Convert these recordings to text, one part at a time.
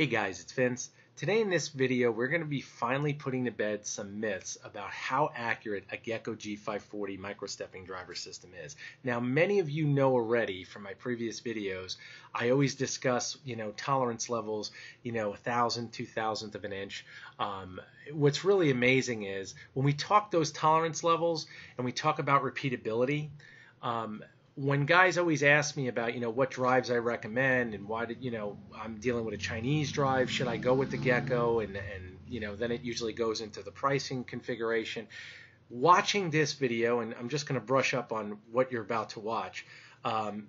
Hey guys, it's Vince. Today in this video, we're going to be finally putting to bed some myths about how accurate a Gecko G540 micro-stepping driver system is. Now, many of you know already from my previous videos, I always discuss, tolerance levels, 1,000, 2,000th of an inch. What's really amazing is when we talk those tolerance levels and we talk about repeatability, when guys always ask me about, what drives I recommend and why did, I'm dealing with a Chinese drive, should I go with the Gecko? And then it usually goes into the pricing configuration. Watching this video, and I'm just going to brush up on what you're about to watch.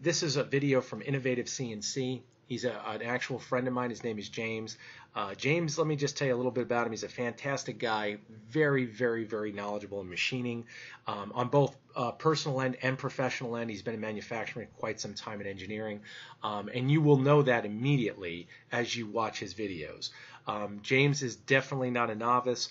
This is a video from Innovative CNC. He's an actual friend of mine. His name is James. James, let me just tell you a little bit about him. He's a fantastic guy, very, very, very knowledgeable in machining on both personal end and professional end. He's been in manufacturing quite some time in engineering, and you will know that immediately as you watch his videos. James is definitely not a novice.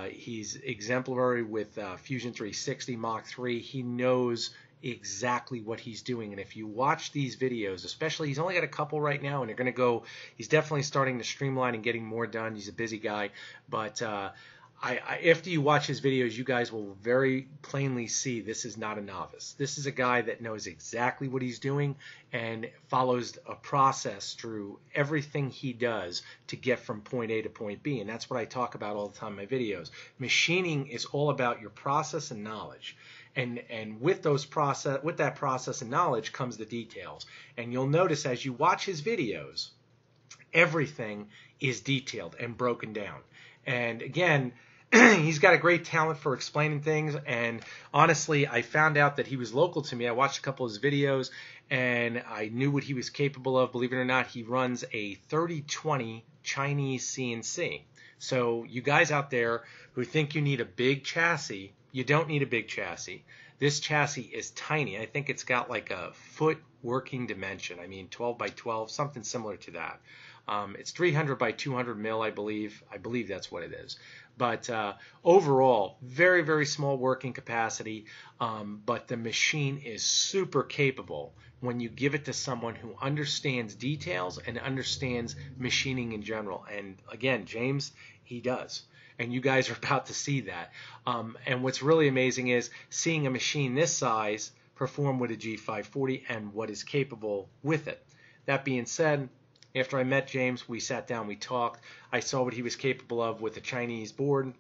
He's exemplary with Fusion 360 Mach 3. He knows exactly what he's doing, and if you watch these videos, especially, he's only got a couple right now, and they're going to go, he's definitely starting to streamline and getting more done. He's a busy guy, but after you watch his videos, you guys will very plainly see this is not a novice. This is a guy that knows exactly what he's doing and follows a process through everything he does to get from point A to point B, and that's what I talk about all the time in my videos. Machining is all about your process and knowledge. And with that process and knowledge comes the details. And you'll notice as you watch his videos, everything is detailed and broken down. And again, he's got a great talent for explaining things. And honestly, I found out that he was local to me. I watched a couple of his videos, and I knew what he was capable of. Believe it or not, he runs a 3020 Chinese CNC. So you guys out there who think you need a big chassis, you don't need a big chassis. This chassis is tiny. I think it's got like a foot working dimension. I mean, 12 by 12, something similar to that. It's 300 by 200 mil, I believe. I believe that's what it is. But overall, very, very small working capacity. But the machine is super capable when you give it to someone who understands details and understands machining in general. And again, James, he does. And you guys are about to see that. And what's really amazing is seeing a machine this size perform with a G540 and what is capable with it. That being said, after I met James, we sat down, we talked. I saw what he was capable of with a Chinese board.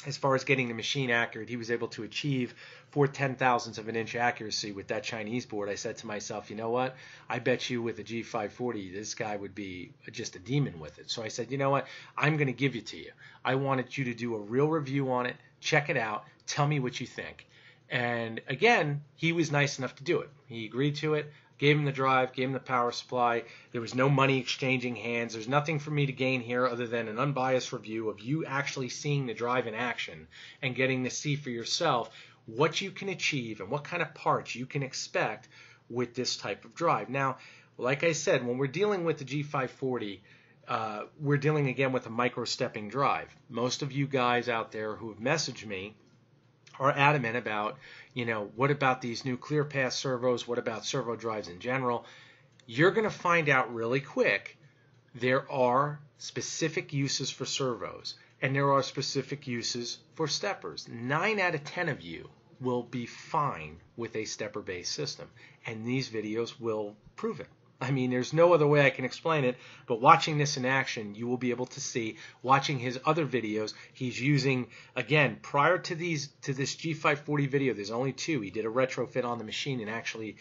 As far as getting the machine accurate, he was able to achieve 4/10,000ths of an inch accuracy with that Chinese board. I said to myself, you know what? I bet you with a G540, this guy would be just a demon with it. So I said, you know what? I'm going to give it to you. I wanted you to do a real review on it, check it out, tell me what you think. And again, he was nice enough to do it. He agreed to it. Gave him the drive, gave him the power supply. There was no money exchanging hands. There's nothing for me to gain here other than an unbiased review of you actually seeing the drive in action and getting to see for yourself what you can achieve and what kind of parts you can expect with this type of drive. Now, like I said, when we're dealing with the G540, we're dealing again with a micro-stepping drive. Most of you guys out there who have messaged me are adamant about, what about these new ClearPath servos? What about servo drives in general? You're going to find out really quick there are specific uses for servos and there are specific uses for steppers. 9 out of 10 of you will be fine with a stepper-based system, and these videos will prove it. I mean, there's no other way I can explain it, but watching this in action, you will be able to see. Watching his other videos, he's using, again, prior to this G540 video, there's only 2. He did a retrofit on the machine and actually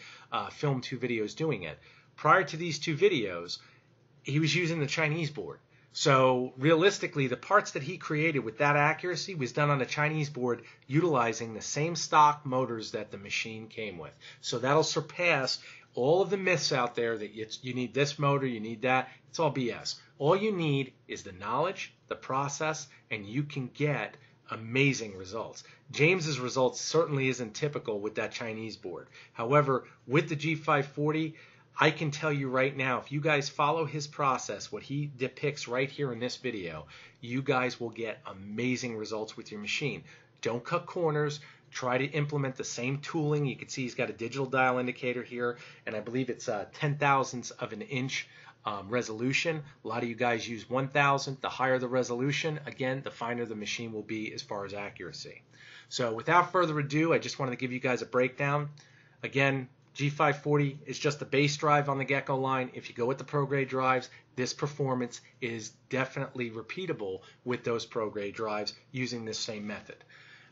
filmed 2 videos doing it. Prior to these 2 videos, he was using the Chinese board. So realistically, the parts that he created with that accuracy was done on a Chinese board utilizing the same stock motors that the machine came with. So that'll surpass all of the myths out there that you need this motor, you need that. It's all BS. All you need is the knowledge, the process, and you can get amazing results. James's results certainly isn't typical with that Chinese board. However, with the G540, I can tell you right now, if you guys follow his process, what he depicts right here in this video, you guys will get amazing results with your machine. Don't cut corners. Try to implement the same tooling. You can see he's got a digital dial indicator here, and I believe it's 10,000ths of an inch resolution. A lot of you guys use 1000. The higher the resolution, again, the finer the machine will be as far as accuracy. So without further ado, I just wanted to give you guys a breakdown. Again, G540 is just the base drive on the Gecko line. If you go with the pro-grade drives, this performance is definitely repeatable with those pro-grade drives using this same method.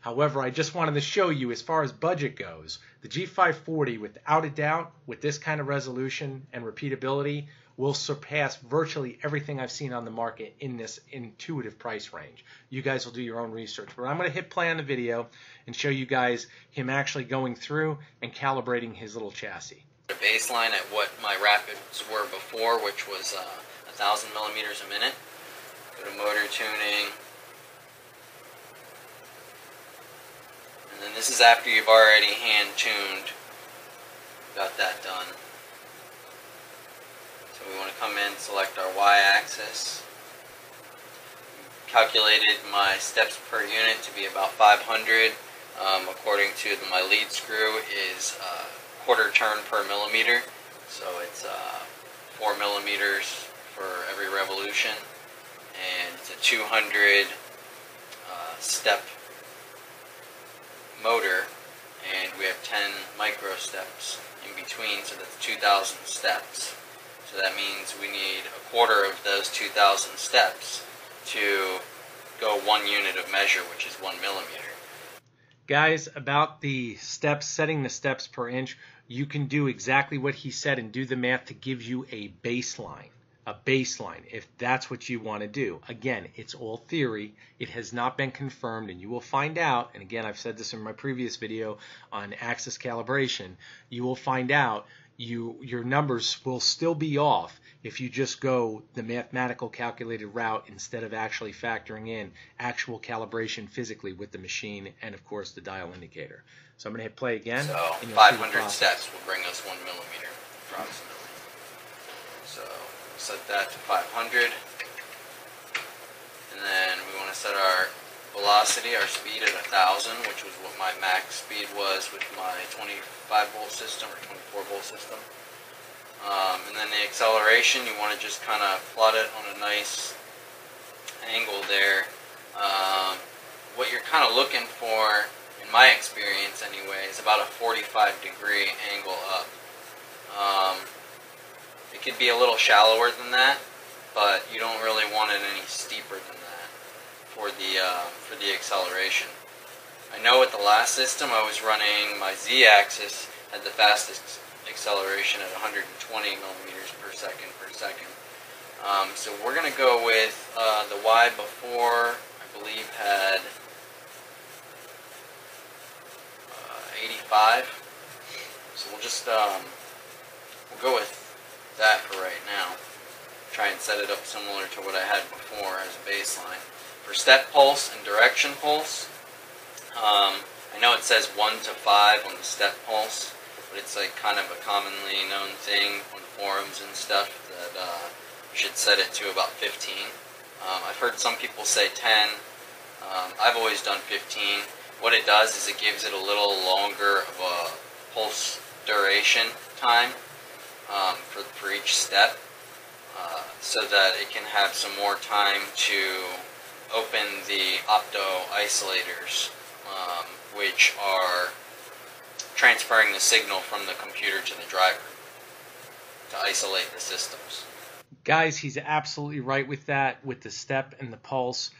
However, I just wanted to show you, as far as budget goes, the G540, without a doubt, with this kind of resolution and repeatability, will surpass virtually everything I've seen on the market in this intuitive price range. You guys will do your own research, but I'm going to hit play on the video and show you guys him actually going through and calibrating his little chassis. The baseline at what my rapids were before, which was 1,000 millimeters a minute. Go to motor tuning. And then this is after you've already hand tuned. Got that done. So we want to come in, select our Y-axis. Calculated my steps per unit to be about 500. According to my lead screw is quarter turn per millimeter. So it's 4 millimeters for every revolution. And it's a 200 step motor. And we have 10 micro steps in between, so that's 2,000 steps. So that means we need a quarter of those 2,000 steps to go 1 unit of measure, which is 1 millimeter. Guys, about the steps, setting the steps per inch, you can do exactly what he said and do the math to give you a baseline, if that's what you want to do. Again, it's all theory. It has not been confirmed, and you will find out, and again, I've said this in my previous video on axis calibration, you will find out your numbers will still be off if you just go the mathematical calculated route instead of actually factoring in actual calibration physically with the machine and, of course, the dial indicator. So I'm going to hit play again. So 500 steps will bring us 1 millimeter approximately. So set that to 500. And then we want to set our velocity, our speed at 1,000, which was what my max speed was with my 25-volt system or 24-volt system. And then the acceleration, you want to just kind of plot it on a nice angle there. What you're kind of looking for, in my experience anyway, is about a 45-degree angle up. It could be a little shallower than that, but you don't really want it any steeper than that for the acceleration. I know with the last system I was running my Z-axis had the fastest acceleration at 120 millimeters per second. So we're going to go with the Y before, I believe, had 85. So we'll just we'll go with that for right now. Try and set it up similar to what I had before as a baseline. For step pulse and direction pulse, I know it says 1 to 5 on the step pulse, but it's like kind of a commonly known thing on forums and stuff that you should set it to about 15. I've heard some people say 10. I've always done 15. What it does is it gives it a little longer of a pulse duration time for each step, so that it can have some more time to open the opto isolators, which are transferring the signal from the computer to the driver to isolate the systems. Guys, he's absolutely right with that, with the step and the pulse.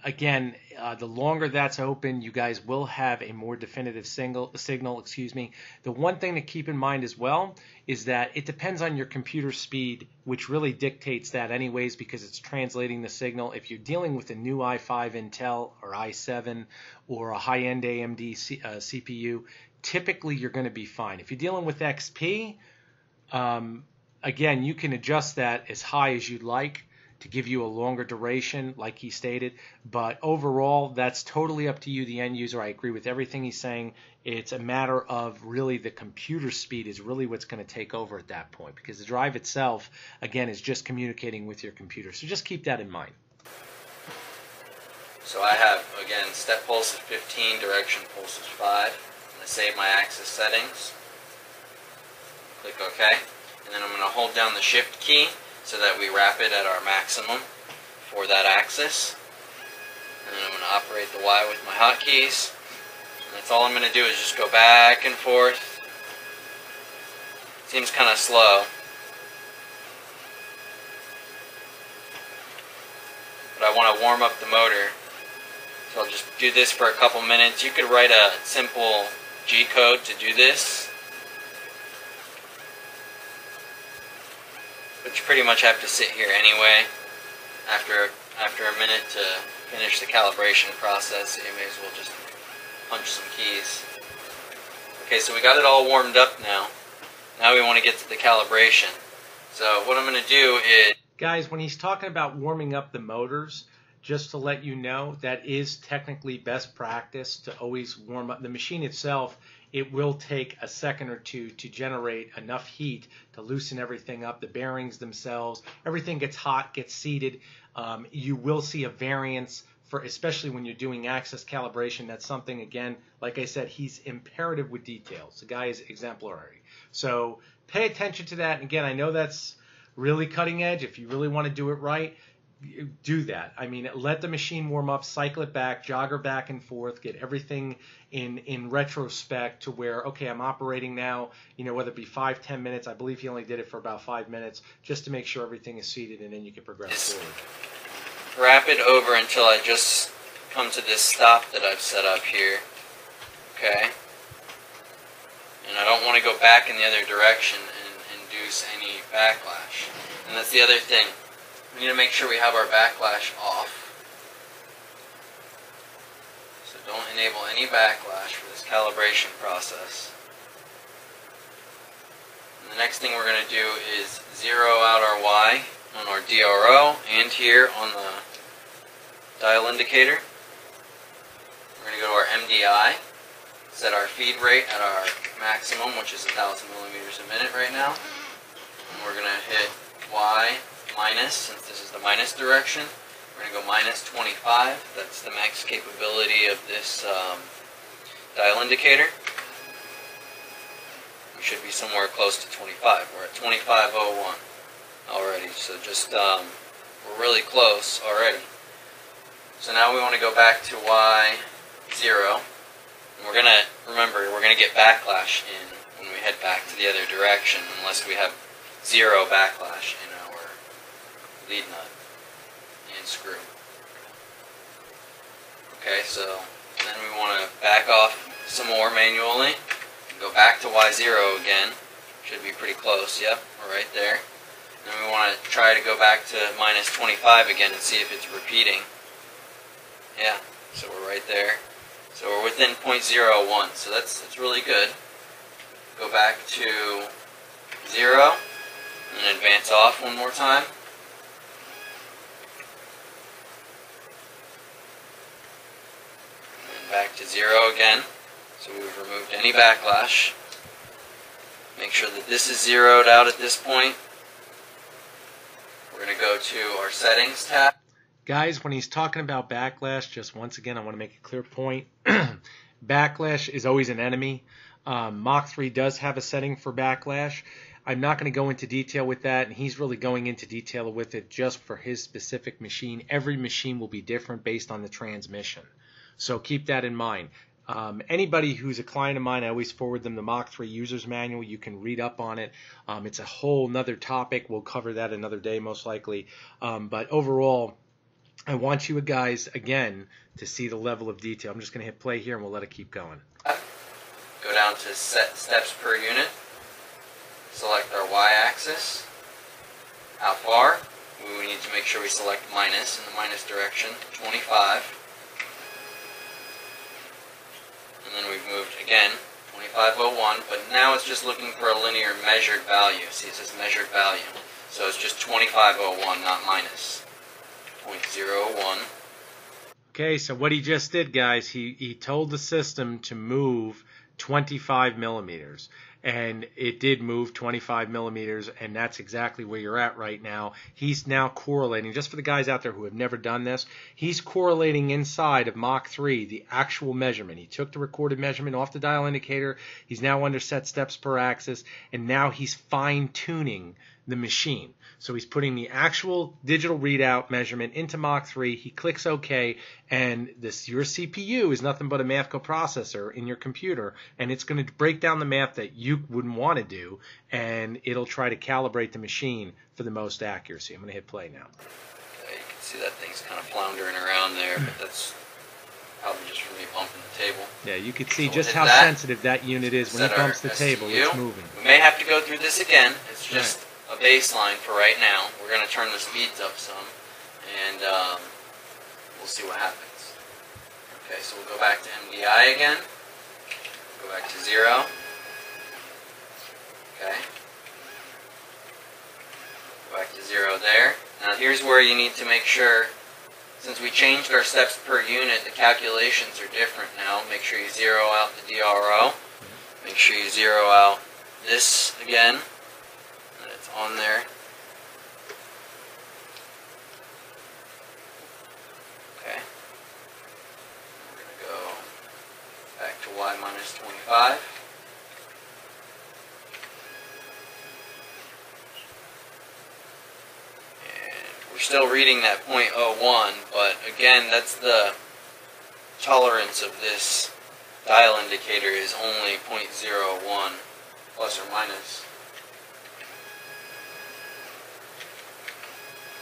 Again, the longer that's open, you guys will have a more definitive signal. The one thing to keep in mind as well is that it depends on your computer speed, which really dictates that anyways, because it's translating the signal. If you're dealing with a new i5 Intel or i7 or a high-end AMD CPU, typically you're going to be fine. If you're dealing with XP, again, you can adjust that as high as you'd like to give you a longer duration, like he stated. But overall, that's totally up to you, the end user. I agree with everything he's saying. It's a matter of really the computer speed is really what's going to take over at that point, because the drive itself, again, is just communicating with your computer. So just keep that in mind. So I have, again, step pulse is 15, direction pulse is 5. I'm going to save my axis settings. Click OK. And then I'm going to hold down the shift key so that we wrap it at our maximum for that axis. And then I'm going to operate the Y with my hotkeys. And that's all I'm going to do is just go back and forth. Seems kind of slow, but I want to warm up the motor, so I'll just do this for a couple minutes. You could write a simple G code to do this, but you pretty much have to sit here anyway. After a minute to finish the calibration process, you may as well just punch some keys. Okay, so we got it all warmed up now. Now we want to get to the calibration. So what I'm going to do is... Guys, when he's talking about warming up the motors, just to let you know, that is technically best practice to always warm up the machine itself. It will take a second or two to generate enough heat to loosen everything up. The bearings themselves, everything gets hot, gets seated. You will see a variance, especially when you're doing access calibration. That's something, again, like I said, he's imperative with details. The guy is exemplary. So pay attention to that. And again, I know that's really cutting edge. If you really want to do it right, do that. I mean, let the machine warm up, cycle it back, jog her back and forth, get everything in retrospect to where, okay, I'm operating now, whether it be 5-10 minutes. I believe he only did it for about 5 minutes, just to make sure everything is seated, and then you can progress forward. Wrap it over until I just come to this stop that I've set up here. Okay? And I don't want to go back in the other direction and induce any backlash. And that's the other thing. We need to make sure we have our backlash off. So don't enable any backlash for this calibration process. And the next thing we're going to do is zero out our Y on our DRO and here on the dial indicator. We're going to go to our MDI, set our feed rate at our maximum, which is 1,000 millimeters a minute right now. And we're going to hit Y minus, since this is the minus direction. We're going to go minus 25. That's the max capability of this dial indicator. We should be somewhere close to 25. We're at 2501 already, so just we're really close already. So now we want to go back to Y0. And we're going to, remember, we're going to get backlash in when we head back to the other direction, unless we have zero backlash in our lead nut and screw. Okay, so then we want to back off some more manually. Go back to Y0 again. Should be pretty close, yep, we're right there. Then we want to try to go back to minus 25 again and see if it's repeating. Yeah, so we're right there. So we're within 0.01, so that's really good. Go back to 0 and advance off one more time. And back to 0 again. So we've removed any backlash. Make sure that this is zeroed out at this point. We're going to go to our settings tab. Guys, when he's talking about backlash, just once again, I want to make a clear point. Backlash is always an enemy. Mach 3 does have a setting for backlash. I'm not going to go into detail with that, and he's really going into detail with it just for his specific machine. Every machine will be different based on the transmission. So keep that in mind. Anybody who's a client of mine, I always forward them the Mach 3 user's manual. You can read up on it. It's a whole nother topic. We'll cover that another day most likely. But overall, I want you guys, again, to see the level of detail. I'm just going to hit play here and we'll let it keep going. Go down to set steps per unit. Select our Y-axis. How far? We need to make sure we select minus in the minus direction, 25. And then we've moved again, 2501, but now it's just looking for a linear measured value. See, it says measured value. So it's just 2501, not minus 0.01. Okay, so what he just did, guys, he told the system to move 25 millimeters. And it did move 25 millimeters, and that's exactly where you're at right now. He's now correlating, just for the guys out there who have never done this, he's correlating inside of Mach 3 the actual measurement. He took the recorded measurement off the dial indicator. He's now under set steps per axis, and now he's fine-tuning the machine. So he's putting the actual digital readout measurement into Mach 3. He clicks OK, and your CPU is nothing but a math coprocessor in your computer, and it's going to break down the math that you wouldn't want to do, and it'll try to calibrate the machine for the most accuracy. I'm going to hit play now. Okay, you can see that thing's kind of floundering around there, but that's probably just from me bumping the table. Yeah, you can see just how sensitive that unit is. When he bumps the table, it's moving. We may have to go through this again. It's just a baseline for right now. We're going to turn the speeds up some, and we'll see what happens. Okay, so we'll go back to MDI again. Go back to 0. Okay. Go back to 0 there. Now here's where you need to make sure, since we changed our steps per unit, the calculations are different now. Make sure you zero out the DRO. Make sure you zero out this again. And it's on there. Okay. We're going to go back to Y minus 25. We're still reading that 0.01, but again, that's the tolerance of this dial indicator is only 0.01 plus or minus.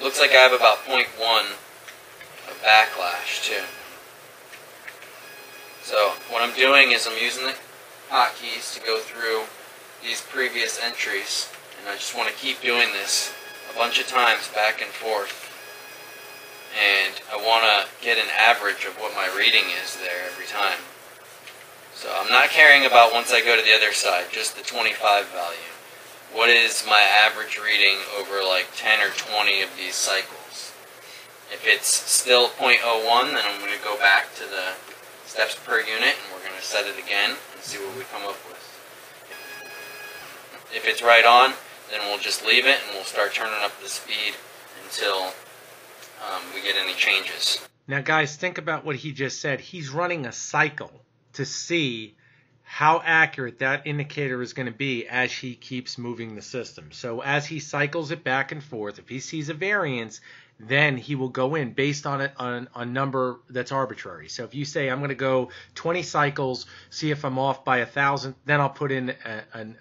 Looks like I have about 0.1 of backlash too. So what I'm doing is I'm using the hotkeys to go through these previous entries, and I just want to keep doing this a bunch of times back and forth, and I want to get an average of what my reading is there every time. So I'm not caring about once I go to the other side, just the 25 value. What is my average reading over like 10 or 20 of these cycles? If it's still 0.01, then I'm going to go back to the steps per unit, and we're going to set it again and see what we come up with. If it's right on, then we'll just leave it, and we'll start turning up the speed until we get any changes. Now, guys, think about what he just said. He's running a cycle to see how accurate that indicator is going to be as he keeps moving the system. So as he cycles it back and forth, if he sees a variance, then he will go in based on it on a number that's arbitrary. So if you say, I'm going to go 20 cycles, see if I'm off by 1,000, then I'll put in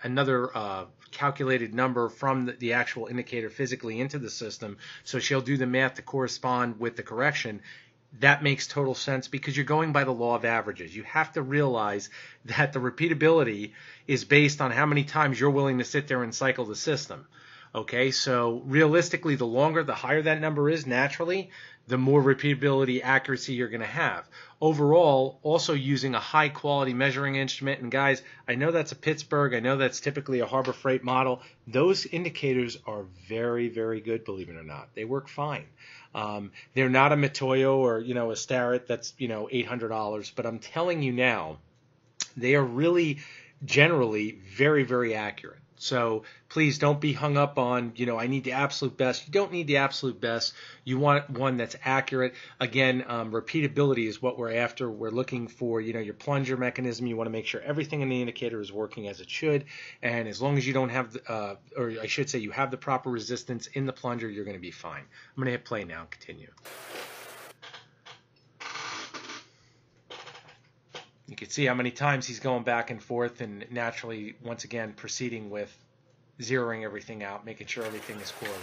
another calculated number from the actual indicator physically into the system. So she'll do the math to correspond with the correction. That makes total sense because you're going by the law of averages. You have to realize that the repeatability is based on how many times you're willing to sit there and cycle the system. Okay, so realistically, the longer, the higher that number is naturally, the more repeatability, accuracy you're going to have. Overall, also using a high-quality measuring instrument, and guys, I know that's a Pittsburgh, I know that's typically a Harbor Freight model. Those indicators are very, very good, believe it or not. They work fine. They're not a Matoyo or, a Starrett that's, $800, but I'm telling you now, they are really generally very, very accurate. So please don't be hung up on, I need the absolute best. You don't need the absolute best. You want one that's accurate. Again, repeatability is what we're after. We're looking for, your plunger mechanism. You want to make sure everything in the indicator is working as it should. And as long as you don't have, or I should say you have the proper resistance in the plunger, you're going to be fine. I'm going to hit play now and continue. You can see how many times he's going back and forth and naturally, once again, proceeding with zeroing everything out, making sure everything is correlated.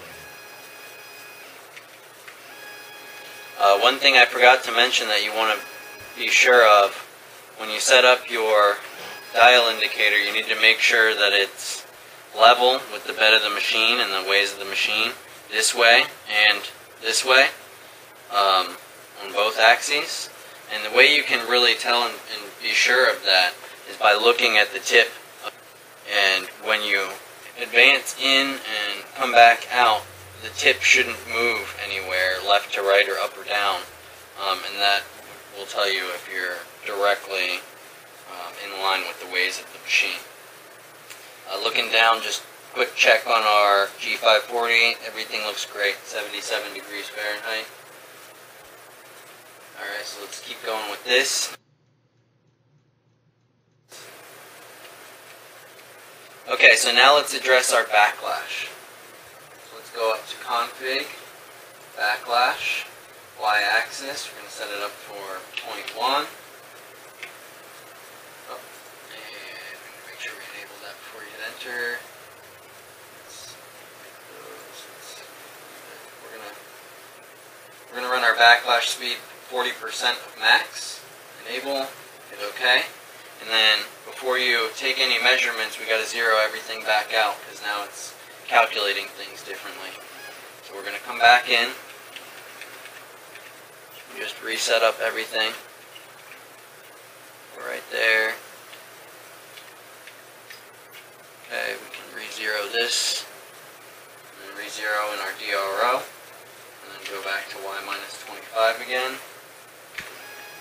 One thing I forgot to mention that you want to be sure of, when you set up your dial indicator, you need to make sure that it's level with the bed of the machine and the ways of the machine, this way and this way, on both axes. And the way you can really tell and be sure of that is by looking at the tip. And when you advance in and come back out, the tip shouldn't move anywhere left to right or up or down. And that will tell you if you're directly in line with the ways of the machine. Looking down, just quick check on our G540. Everything looks great, 77 degrees Fahrenheit. Alright, so let's keep going with this. Okay, so now let's address our backlash. let's go up to config, backlash, y-axis. We're going to set it up for 0.1. Oh, and make sure we enable that before you hit enter. We're going to run our backlash speed 40% of max. Enable, hit OK. And then before you take any measurements, we got to zero everything back out because now it's calculating things differently. So we're going to come back in, just reset up everything. Right there. Okay, we can re-zero this, and then re-zero in our DRO. And then go back to y-25 again.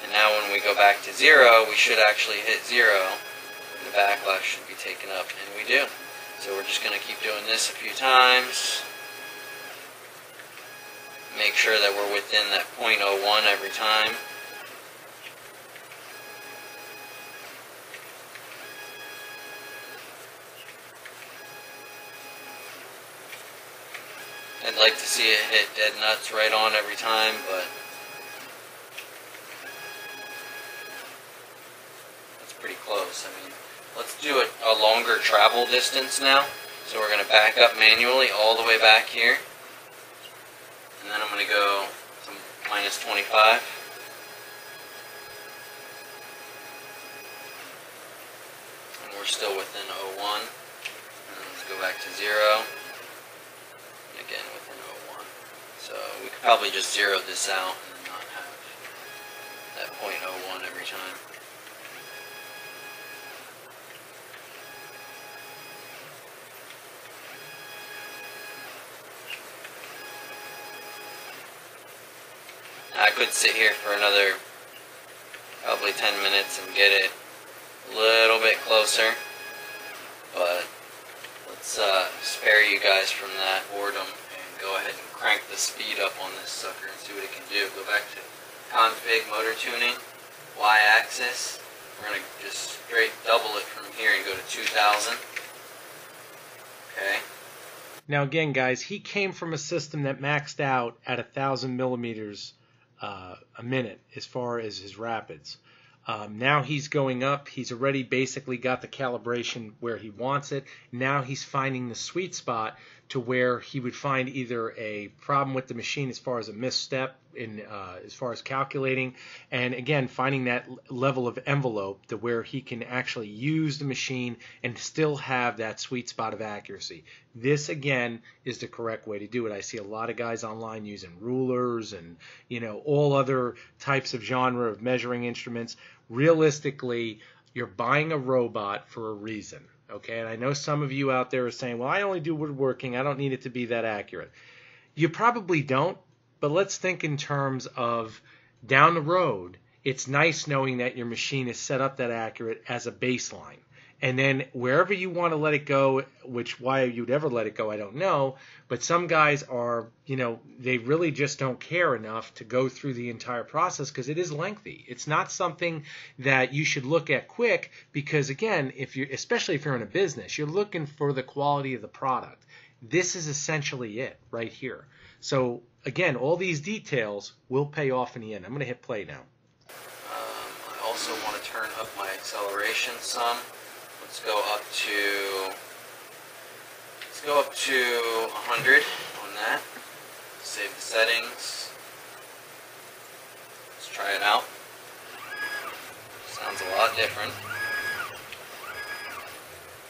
And now when we go back to 0, we should actually hit 0. And the backlash should be taken up, and we do. So we're just going to keep doing this a few times. Make sure that we're within that 0.01 every time. I'd like to see it hit dead nuts right on every time, but that's pretty close. I mean, let's do a longer travel distance now. So we're going to back up manually all the way back here. And then I'm going to go to -25. And we're still within 0.1. And let's go back to 0. Again within 0.1. So we could probably just zero this out and not have that 0.01 every time. I could sit here for another probably 10 minutes and get it a little bit closer, but let's spare you guys from that boredom and go ahead and crank the speed up on this sucker and see what it can do. Go back to config, motor tuning, y-axis. We're going to just straight double it from here and go to 2000. Okay. Now again, guys, he came from a system that maxed out at 1,000 millimeters a minute as far as his rapids. Now he's going up. He's already basically got the calibration where he wants it. Now he's finding the sweet spot to where he would find either a problem with the machine as far as a misstep in as far as calculating, and again finding that level of envelope to where he can actually use the machine and still have that sweet spot of accuracy. This again is the correct way to do it. I see a lot of guys online using rulers and all other types of genre of measuring instruments. Realistically, you're buying a robot for a reason. Okay, and I know some of you out there are saying, well, I only do woodworking, I don't need it to be that accurate. You probably don't, but let's think in terms of down the road, it's nice knowing that your machine is set up that accurate as a baseline. And then wherever you want to let it go, which why you'd ever let it go, I don't know, but some guys are, they really just don't care enough to go through the entire process because it is lengthy. It's not something that you should look at quick because, again, especially if you're in a business, you're looking for the quality of the product. This is essentially it right here. So, again, all these details will pay off in the end. I'm going to hit play now. I also want to turn up my acceleration some. Let's go up to 100 on that. Save the settings. Let's try it out. Sounds a lot different.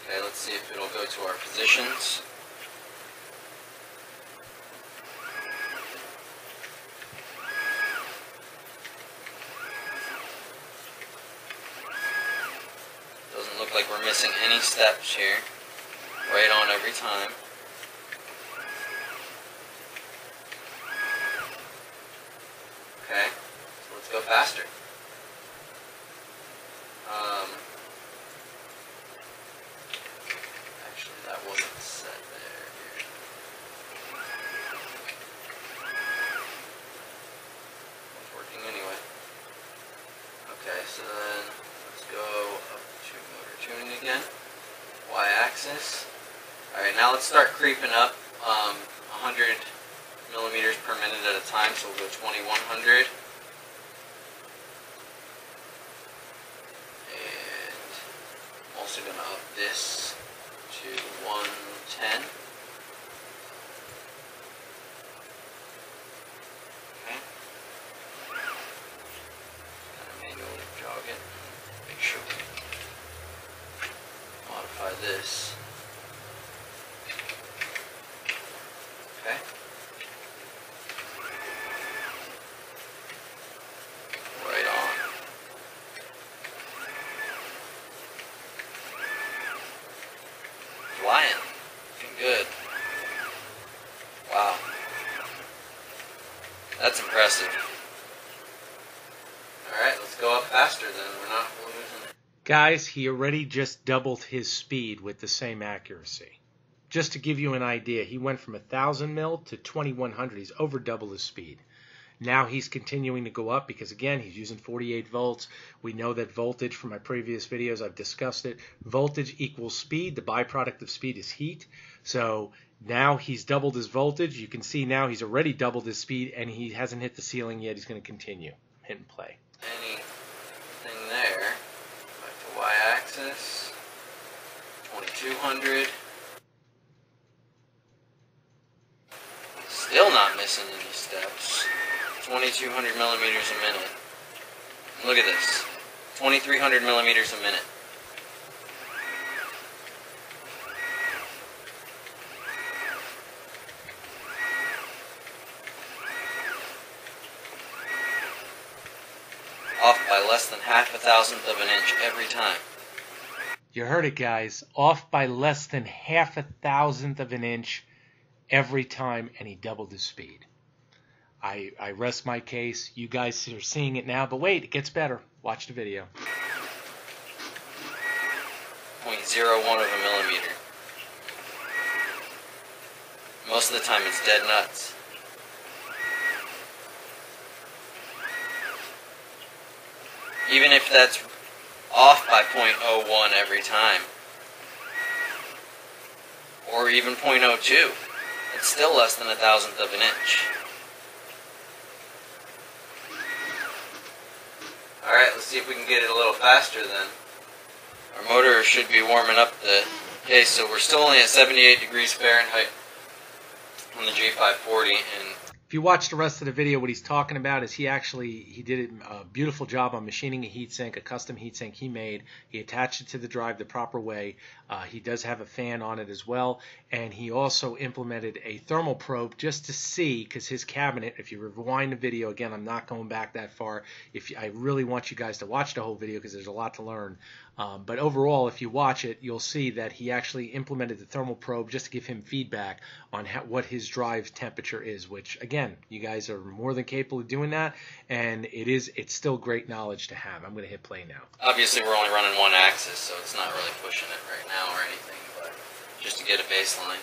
Okay, let's see if it'll go to our positions. Look like we're missing any steps here. Right on every time. Okay, so let's go faster. Actually, that wasn't set there. It's working anyway. Okay, so then let's go up to motor tuning again. Y-axis. Alright, now let's start creeping up. 100 millimeters per minute at a time, so we'll go 2100. And I'm also going to up this to 110. Okay. Kind of manually jog it. Make sure we modify this. Okay. Right on. Flying. Looking good. Wow. That's impressive. Alright, let's go up faster then. We're not losing it. Guys, he already just doubled his speed with the same accuracy. Just to give you an idea, he went from 1,000 mil to 2,100. He's over double his speed. Now he's continuing to go up because, again, he's using 48 volts. We know that voltage from my previous videos, I've discussed it. Voltage equals speed. The byproduct of speed is heat. So now he's doubled his voltage. You can see now he's already doubled his speed, and he hasn't hit the ceiling yet. He's going to continue. Hit and play. Anything there. Back to y-axis. 2200. Still not missing any steps. 2,200 millimeters a minute. Look at this. 2,300 millimeters a minute. Off by less than half a thousandth of an inch every time. You heard it, guys. Off by less than half a thousandth of an inch every time, and he doubled his speed. I rest my case. You guys are seeing it now, but wait, it gets better. Watch the video. 0.01 of a millimeter. Most of the time it's dead nuts. Even if that's off by 0.01 every time, or even 0.02, it's still less than a thousandth of an inch. Alright, let's see if we can get it a little faster then. Our motor should be warming up the case, so we're still only at 78 degrees Fahrenheit on the G540, and if you watch the rest of the video, what he's talking about is he did a beautiful job on machining a heatsink, a custom heatsink he made. He attached it to the drive the proper way. He does have a fan on it as well, and he also implemented a thermal probe just to see, because his cabinet, if you rewind the video, again, I'm not going back that far. I really want you guys to watch the whole video because there's a lot to learn. But overall, if you watch it, you'll see that he actually implemented the thermal probe just to give him feedback on what his drive temperature is, which, again, you guys are more than capable of doing that, and it's still great knowledge to have. I'm going to hit play now. Obviously, we're only running one axis, so it's not really pushing it right now or anything, but just to get a baseline.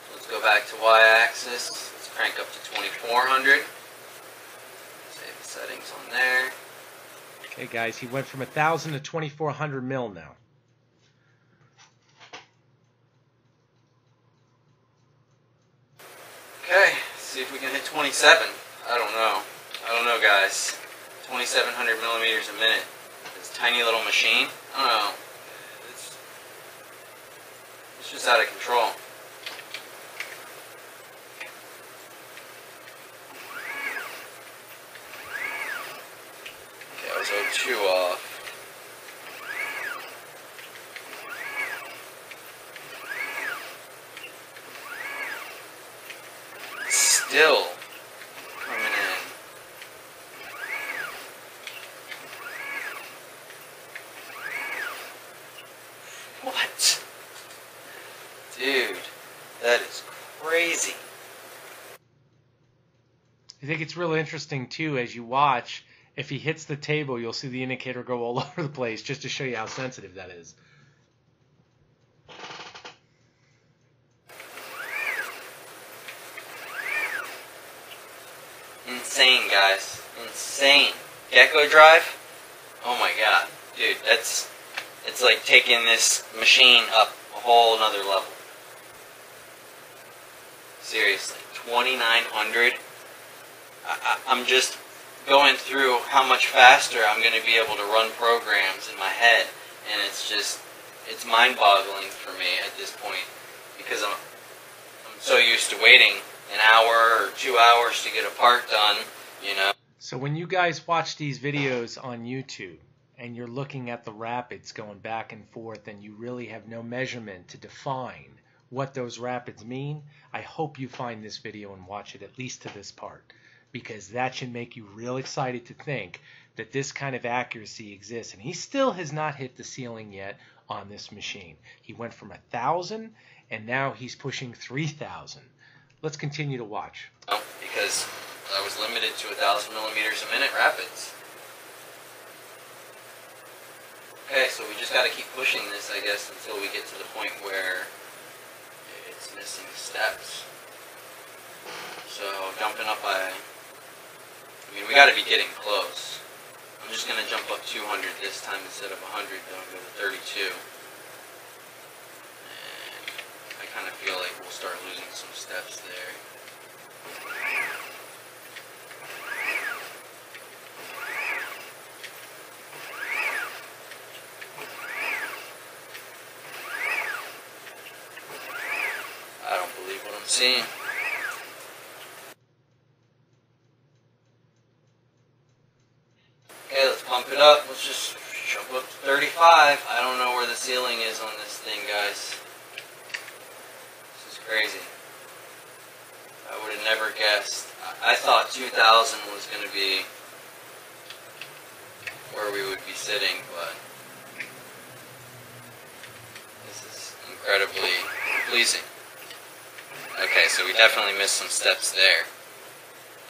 So let's go back to y-axis. Let's crank up to 2400. Save the settings on there. Okay, guys, he went from 1,000 to 2,400 mil now. Okay, let's see if we can hit 27. I don't know, guys. 2,700 millimeters a minute. This tiny little machine. I don't know. It's just out of control. Okay, I was 02 off. Still coming in. What? Dude, that is crazy. I think it's really interesting, too, as you watch, if he hits the table, you'll see the indicator go all over the place, just to show you how sensitive that is. Insane, guys. Insane. Gecko drive? Oh my god. Dude, it's like taking this machine up a whole another level. Seriously, 2,900. I'm just going through how much faster I'm going to be able to run programs in my head, and it's mind-boggling for me at this point, because I'm so used to waiting an hour or 2 hours to get a part done, you know. So when you guys watch these videos on YouTube and you're looking at the rapids going back and forth and you really have no measurement to define what those rapids mean, I hope you find this video and watch it at least to this part, because that should make you real excited to think that this kind of accuracy exists. And he still has not hit the ceiling yet on this machine. He went from 1,000 and now he's pushing 3,000. Let's continue to watch. Oh, because I was limited to 1,000 millimeters a minute rapids. Okay, so we just got to keep pushing this, I guess, until we get to the point where it's missing steps. So jumping up by, we got to be getting close. I'm just going to jump up 200 this time instead of 100, then I'll go to 32. And I kind of feel like we'll start losing some steps there. I don't believe what I'm seeing. Okay, let's pump it up. Let's just jump up to 35. I don't know where the ceiling is on this thing, guys. This is crazy. I would have never guessed. I thought 2,000 was going to be where we would be sitting, but this is incredibly pleasing. Okay, so we definitely missed some steps there.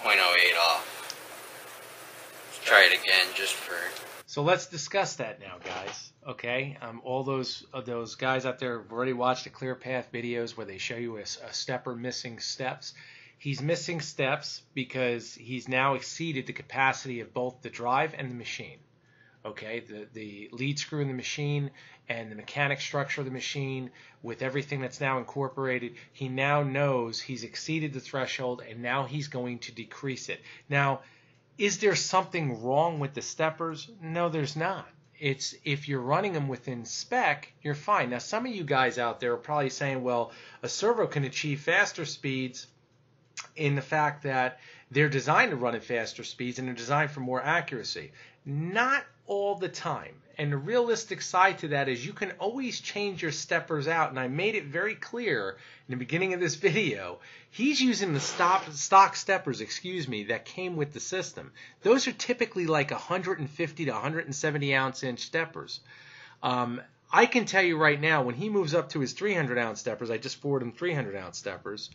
0.08 off. Let's try it again just for... So let's discuss that now, guys. Okay, all those guys out there have already watched the Clear Path videos where they show you a stepper missing steps. He's missing steps because he's now exceeded the capacity of both the drive and the machine. Okay, the lead screw in the machine and the mechanic structure of the machine with everything that's now incorporated, he now knows he's exceeded the threshold and now he's going to decrease it. Now, is there something wrong with the steppers? No, there's not. It's if you're running them within spec, you're fine. Now, some of you guys out there are probably saying, well, a servo can achieve faster speeds in the fact that they're designed to run at faster speeds and they're designed for more accuracy. Not all the time. And the realistic side to that is you can always change your steppers out. And I made it very clear in the beginning of this video, he's using the stock steppers, that came with the system. Those are typically like 150 to 170 ounce inch steppers. I can tell you right now, when he moves up to his 300 ounce steppers, I just forwarded him 300 ounce steppers,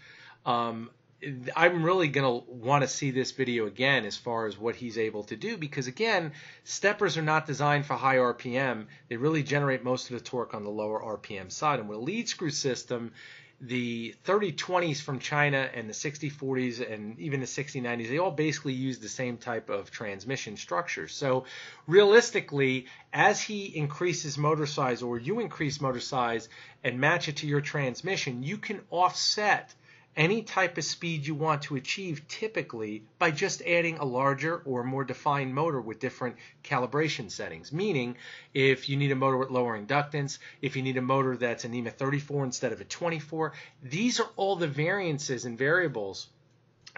I'm really going to want to see this video again as far as what he's able to do, because again, steppers are not designed for high RPM. They really generate most of the torque on the lower RPM side. And with a lead screw system, the 3020s from China and the 6040s and even the 6090s, they all basically use the same type of transmission structure. So realistically, as he increases motor size or you increase motor size and match it to your transmission, you can offset any type of speed you want to achieve typically by just adding a larger or more defined motor with different calibration settings. Meaning, if you need a motor with lower inductance, if you need a motor that's an NEMA 34 instead of a 24, these are all the variances and variables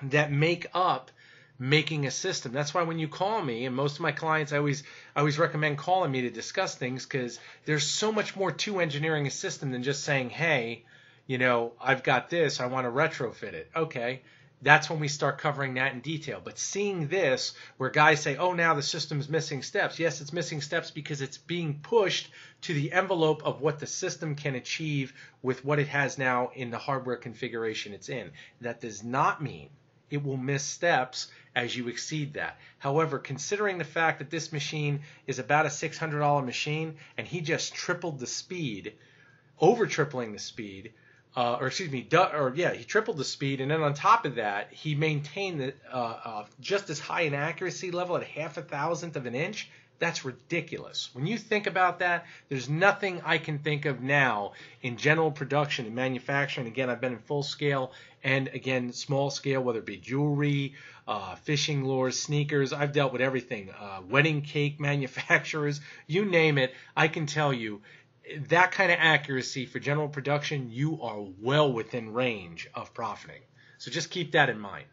that make up making a system. That's why when you call me, and most of my clients, I always recommend calling me to discuss things, because there's so much more to engineering a system than just saying, hey, you know, I've got this, I want to retrofit it. Okay, that's when we start covering that in detail. But seeing this, where guys say, oh, now the system's missing steps. Yes, it's missing steps because it's being pushed to the envelope of what the system can achieve with what it has now in the hardware configuration it's in. That does not mean it will miss steps as you exceed that. However, considering the fact that this machine is about a $600 machine and he just tripled the speed, over tripling the speed, he tripled the speed, and then on top of that, he maintained just as high an accuracy level at 0.005 of an inch. That's ridiculous. When you think about that, there's nothing I can think of now in general production and manufacturing. Again, I've been in full scale and, again, small scale, whether it be jewelry, fishing lures, sneakers. I've dealt with everything. Wedding cake manufacturers, you name it. I can tell you that kind of accuracy for general production, you are well within range of profiting. So just keep that in mind.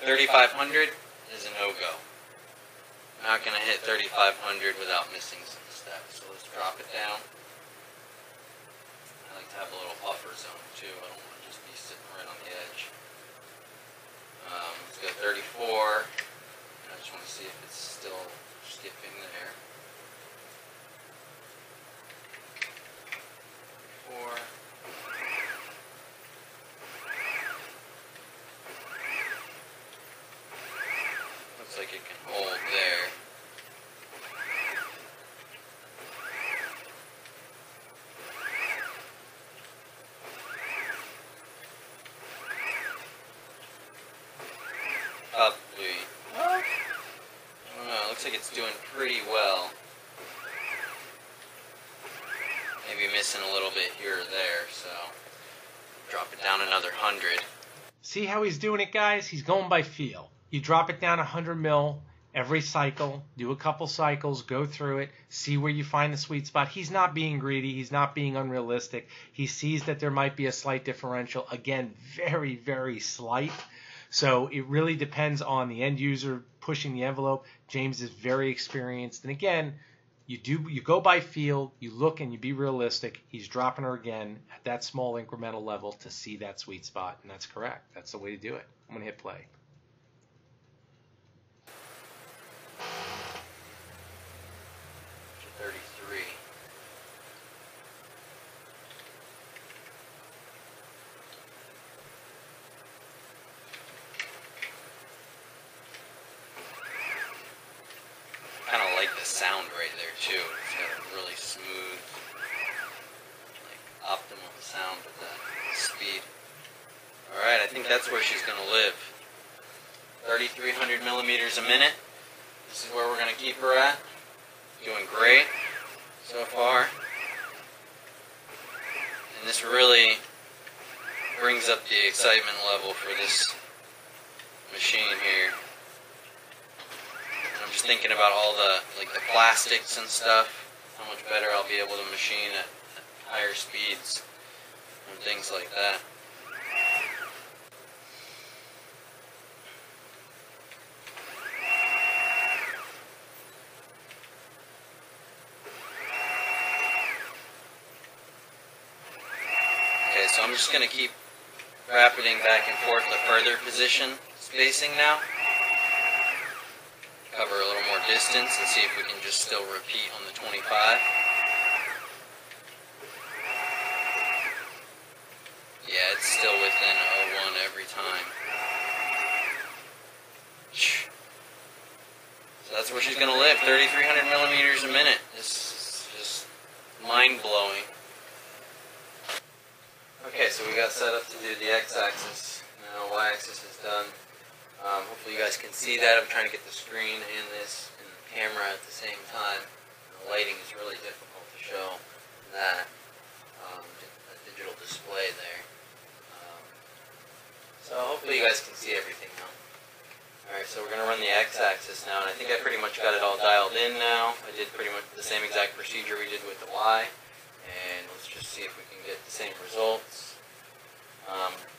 3,500 is a no-go. I'm not going to hit 3,500 without missing some steps. So let's drop it down. I like to have a little buffer zone too. I don't want to just be sitting right on the edge. Let's go 34. I just want to see if it's still skipping there. 4. Looks like it can hold there. Probably. I don't know. It looks like it's doing pretty well. Maybe missing a little bit here or there, so drop it down another 100. See how he's doing it, guys? He's going by feel. You drop it down 100 mil every cycle, do a couple cycles, go through it, see where you find the sweet spot. He's not being greedy. He's not being unrealistic. He sees that there might be a slight differential. Again, very, very slight. So it really depends on the end user pushing the envelope. James is very experienced. And again, you go by feel, you look and you be realistic. He's dropping her again at that small incremental level to see that sweet spot. And that's correct. That's the way to do it. I'm going to hit play. The sound right there too. It's got a really smooth, like optimum sound with that speed. Alright, I think that's where she's going to live. 3,300 millimeters a minute. This is where we're going to keep her at. Doing great so far. And this really brings up the excitement level for this machine here. I'm just thinking about all the plastics and stuff, how much better I'll be able to machine at higher speeds and things like that. Okay, so I'm just going to keep rapiding back and forth the further position spacing now. Cover a little more distance and see if we can just still repeat on the 25. Yeah, it's still within 01 every time. So that's where she's going to live, 3,300 millimeters a minute. This is just mind-blowing. Okay, so we got set up to do the x-axis. Now y-axis is done. Hopefully you guys can see that. I'm trying to get the screen and this and the camera at the same time. The lighting is really difficult to show that a digital display there. So hopefully you guys can see everything now. Alright, so we're going to run the x-axis now, and I think I pretty much got it all dialed in now. I did pretty much the same exact procedure we did with the y, and let's just see if we can get the same results.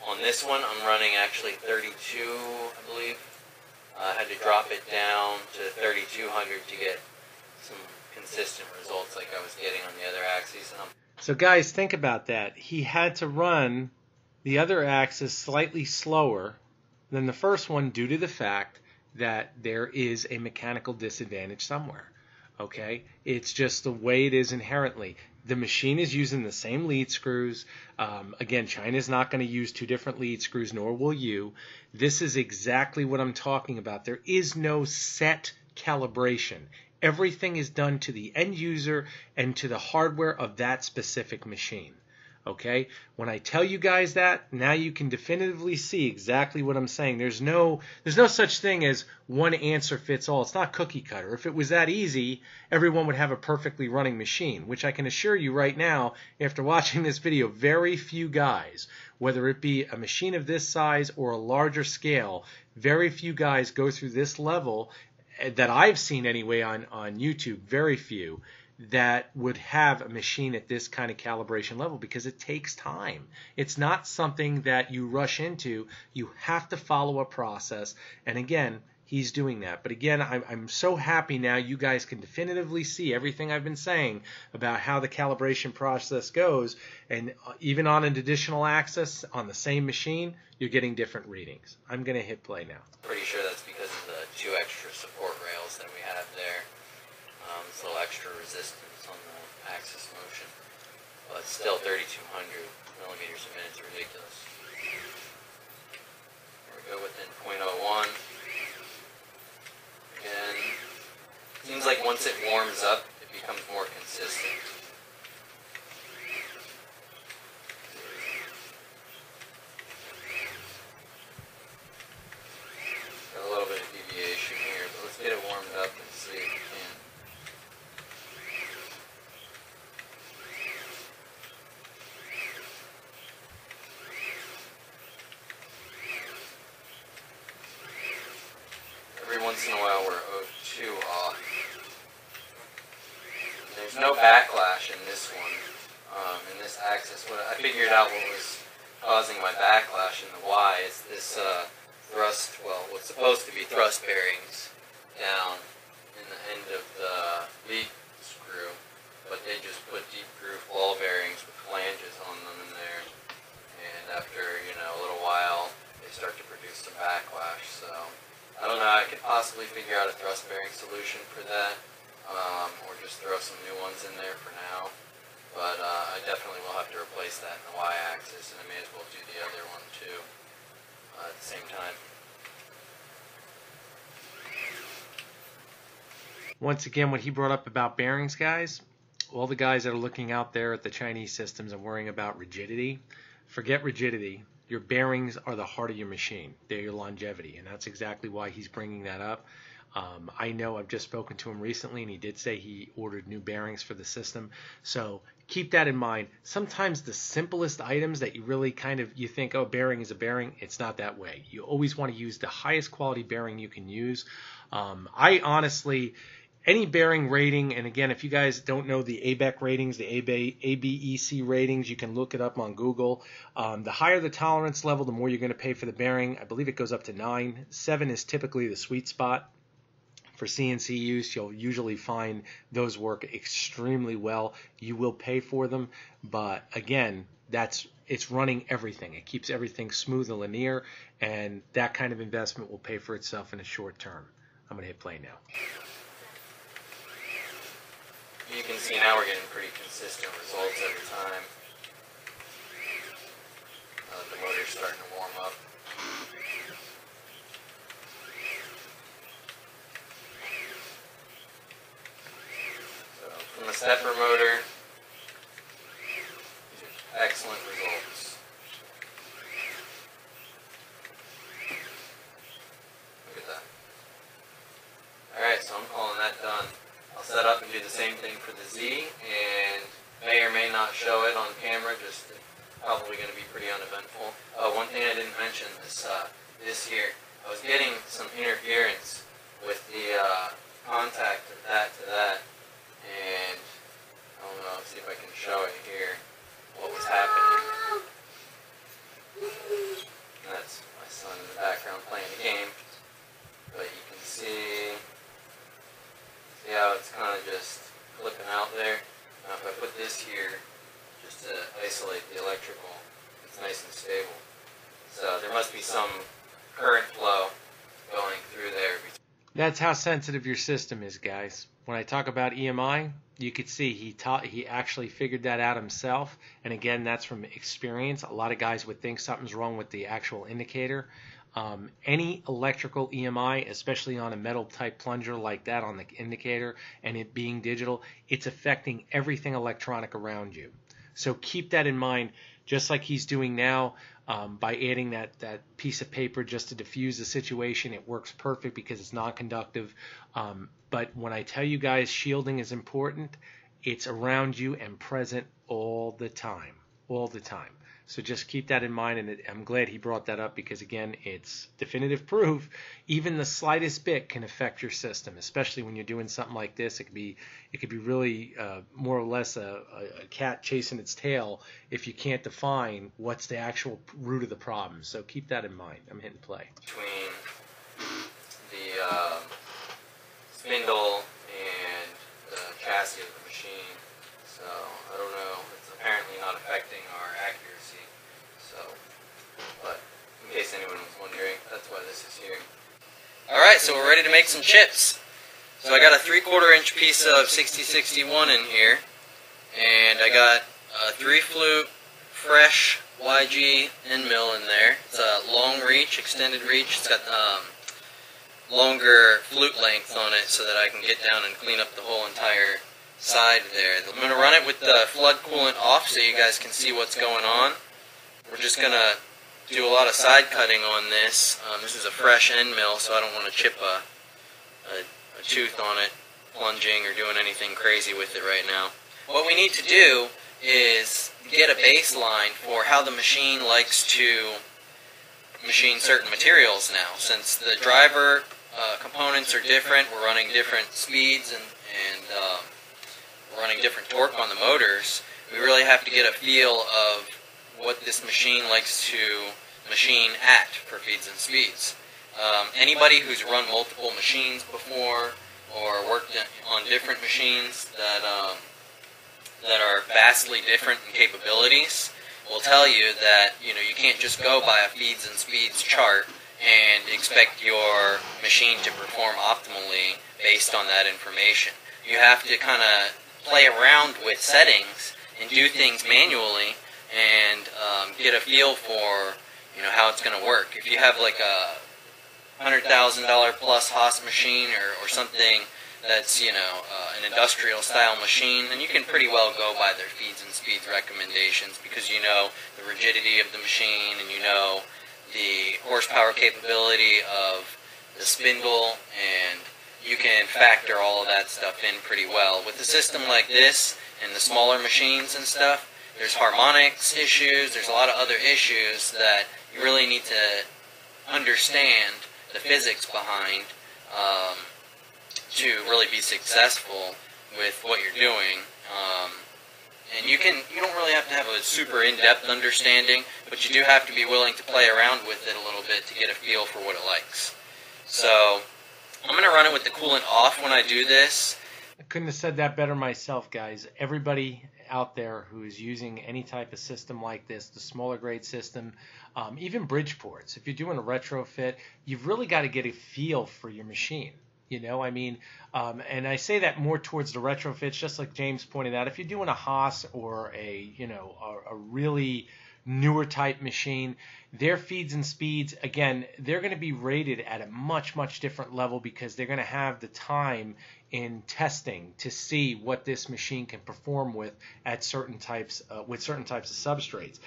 On this one, I'm running actually 32, I believe. I had to drop it down to 3,200 to get some consistent results like I was getting on the other axes. So guys, think about that. He had to run the other axis slightly slower than the first one due to the fact that there is a mechanical disadvantage somewhere. Okay? It's just the way it is inherently. The machine is using the same lead screws. Again, China's not going to use two different lead screws, nor will you. This is exactly what I'm talking about. There is no set calibration. Everything is done to the end user and to the hardware of that specific machine. Okay, when I tell you guys that, now you can definitively see exactly what I'm saying. There's no such thing as one answer fits all. It's not cookie cutter. If it was that easy, everyone would have a perfectly running machine, which I can assure you right now, after watching this video, very few guys, whether it be a machine of this size or a larger scale, very few guys go through this level that I've seen anyway on YouTube, very few, that would have a machine at this kind of calibration level, because it takes time. It's not something that you rush into. You have to follow a process, and again, he's doing that. But again, I'm so happy now you guys can definitively see everything I've been saying about how the calibration process goes, and even on an additional axis on the same machine, you're getting different readings. I'm going to hit play now. Pretty sure that's because of the 2 extra support rails that we have there. It's a little extra resistance on the axis motion, but still 3,200 millimeters a minute is ridiculous. There we go, within 0.01. Again, seems like once it warms up, it becomes more consistent. Got a little bit of deviation here, but let's get it warmed up and see if we can. Once in a while we're 0.2 off. And there's no backlash in this one, in this axis. I figured out what was causing my backlash in the Y is this thrust, well, what's supposed to be thrust bearings down in the end of the lead screw, but they just put deep groove ball bearings with flanges on them in there, and after, a little while, they start to produce some backlash. So I don't know, I could possibly figure out a thrust bearing solution for that, or just throw some new ones in there for now, but I definitely will have to replace that in the Y-axis, and I may as well do the other one too, at the same time. Once again, what he brought up about bearings, guys, all the guys that are looking out there at the Chinese systems and worrying about rigidity, forget rigidity. Your bearings are the heart of your machine. They're your longevity, and that's exactly why he's bringing that up. I know I've just spoken to him recently, and he did say he ordered new bearings for the system. So keep that in mind. Sometimes the simplest items that you really you think, oh, bearing is a bearing, it's not that way. You always want to use the highest quality bearing you can use. I honestly, any bearing rating, and again, if you guys don't know the ABEC ratings, the ABEC ratings, you can look it up on Google. The higher the tolerance level, the more you're going to pay for the bearing. I believe it goes up to 9. 7 is typically the sweet spot. For CNC use, you'll usually find those work extremely well. You will pay for them, but again, it's running everything. It keeps everything smooth and linear, and that kind of investment will pay for itself in a short term. I'm going to hit play now. You can see now we're getting pretty consistent results every time. The motor's starting to warm up. So from the stepper motor, these are excellent results. Look at that. Alright, so I'm calling that done. I'll set up and do the same thing for the Z, and may or may not show it on camera, just probably going to be pretty uneventful. One thing I didn't mention is this here. I was getting some interference with the contact of that to that, and I don't know, let's see if I can show it here, what was happening. That's my son in the background playing the game, but you can see how it's kind of just flipping out there. Now if I put this here, just to isolate the electrical, it's nice and stable. So there must be some current flow going through there. That's how sensitive your system is, guys. When I talk about EMI, you could see he actually figured that out himself. And again, that's from experience. A lot of guys would think something's wrong with the actual indicator. Any electrical EMI, especially on a metal type plunger like that on the indicator, and it being digital, it's affecting everything electronic around you. So keep that in mind, just like he's doing now. By adding that piece of paper just to diffuse the situation, it works perfect because it's non-conductive. But when I tell you guys shielding is important, it's around you and present all the time. So just keep that in mind, and I'm glad he brought that up because, again, it's definitive proof. Even the slightest bit can affect your system, especially when you're doing something like this. It could be really more or less a cat chasing its tail if you can't define what's the actual root of the problem. So keep that in mind. I'm hitting play. Between the spindle and the chassis of the machine, so I don't know. It's apparently not affecting our accuracy. So, but in case anyone was wondering, that's why this is here. Alright, so we're ready to make some chips. So I got a 3/4 inch piece of 6061 in here, and I got a 3-flute fresh YG end mill in there. It's a long reach, extended reach. It's got longer flute length on it so that I can get down and clean up the whole entire side there. I'm going to run it with the flood coolant off so you guys can see what's going on. We're just going to do a lot of side cutting on this. This is a fresh end mill, so I don't want to chip a tooth on it, plunging or doing anything crazy with it right now. What we need to do is get a baseline for how the machine likes to machine certain materials now. Since the driver components are different, we're running different speeds and we're running different torque on the motors, we really have to get a feel of what this machine likes to machine at for feeds and speeds. Anybody who's run multiple machines before or worked on different machines that are vastly different in capabilities will tell you that you can't just go by a feeds and speeds chart and expect your machine to perform optimally based on that information. You have to kind of play around with settings and do things manually and get a feel for how it's going to work. If you have like a $100,000 plus Haas machine or something that's an industrial style machine, then you can pretty well go by their feeds and speeds recommendations because you know the rigidity of the machine and you know the horsepower capability of the spindle, and you can factor all of that stuff in pretty well. With a system like this and the smaller machines and stuff, there's harmonics issues, there's a lot of other issues that you really need to understand the physics behind to really be successful with what you're doing. And you don't really have to have a super in-depth understanding, but you do have to be willing to play around with it a little bit to get a feel for what it likes. So I'm going to run it with the coolant off when I do this. I couldn't have said that better myself, guys. Everybody out there who is using any type of system like this, the smaller grade system, even bridge ports, if you're doing a retrofit, you've really got to get a feel for your machine. And I say that more towards the retrofits, just like James pointed out. If you're doing a Haas or a really newer type machine, their feeds and speeds, again, they're going to be rated at a much, much different level because they're going to have the time in testing to see what this machine can perform with certain types of substrates.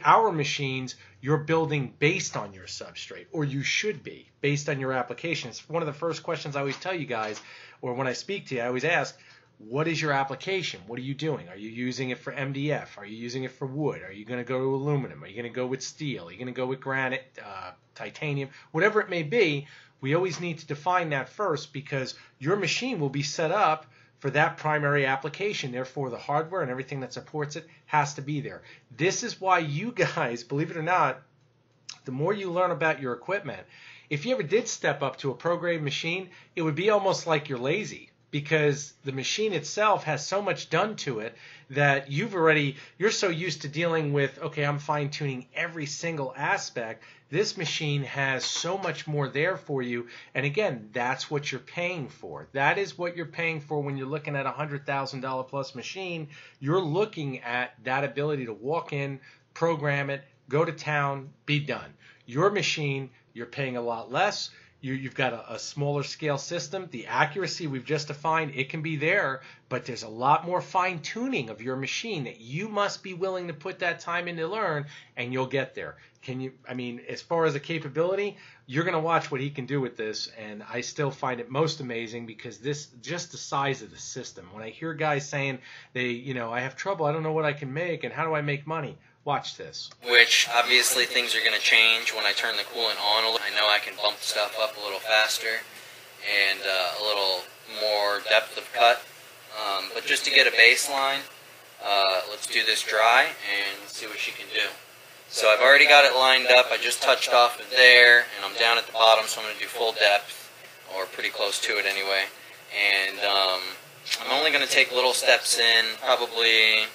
Our machines, you're building based on your substrate, or you should be, based on your applications. One of the first questions I always tell you guys, or when I speak to you, I always ask, what is your application? What are you doing? Are you using it for MDF? Are you using it for wood? Are you going to go to aluminum? Are you going to go with steel? Are you going to go with granite, titanium? Whatever it may be, we always need to define that first because your machine will be set up for that primary application. Therefore, the hardware and everything that supports it has to be there. This is why you guys, believe it or not, the more you learn about your equipment, if you ever did step up to a pro-grade machine, it would be almost like you're lazy, because the machine itself has so much done to it that you're so used to dealing with, okay, I'm fine-tuning every single aspect. This machine has so much more there for you. And again, that's what you're paying for. That is what you're paying for when you're looking at a $100,000 plus machine. You're looking at that ability to walk in, program it, go to town, be done. Your machine, you're paying a lot less. you've got a smaller scale system. The accuracy we've just defined, it can be there, but there's a lot more fine tuning of your machine that you must be willing to put that time in to learn, and you'll get there. As far as the capability, you're going to watch what he can do with this, and I still find it most amazing because this, just the size of the system. When I hear guys saying I have trouble, I don't know what I can make, and how do I make money? Watch this. Which, obviously, things are going to change when I turn the coolant on. I know I can bump stuff up a little faster and a little more depth of cut. But just to get a baseline, let's do this dry and see what she can do. So I've already got it lined up. I just touched off of there, and I'm down at the bottom, so I'm going to do full depth, or pretty close to it anyway. And I'm only going to take little steps in, probably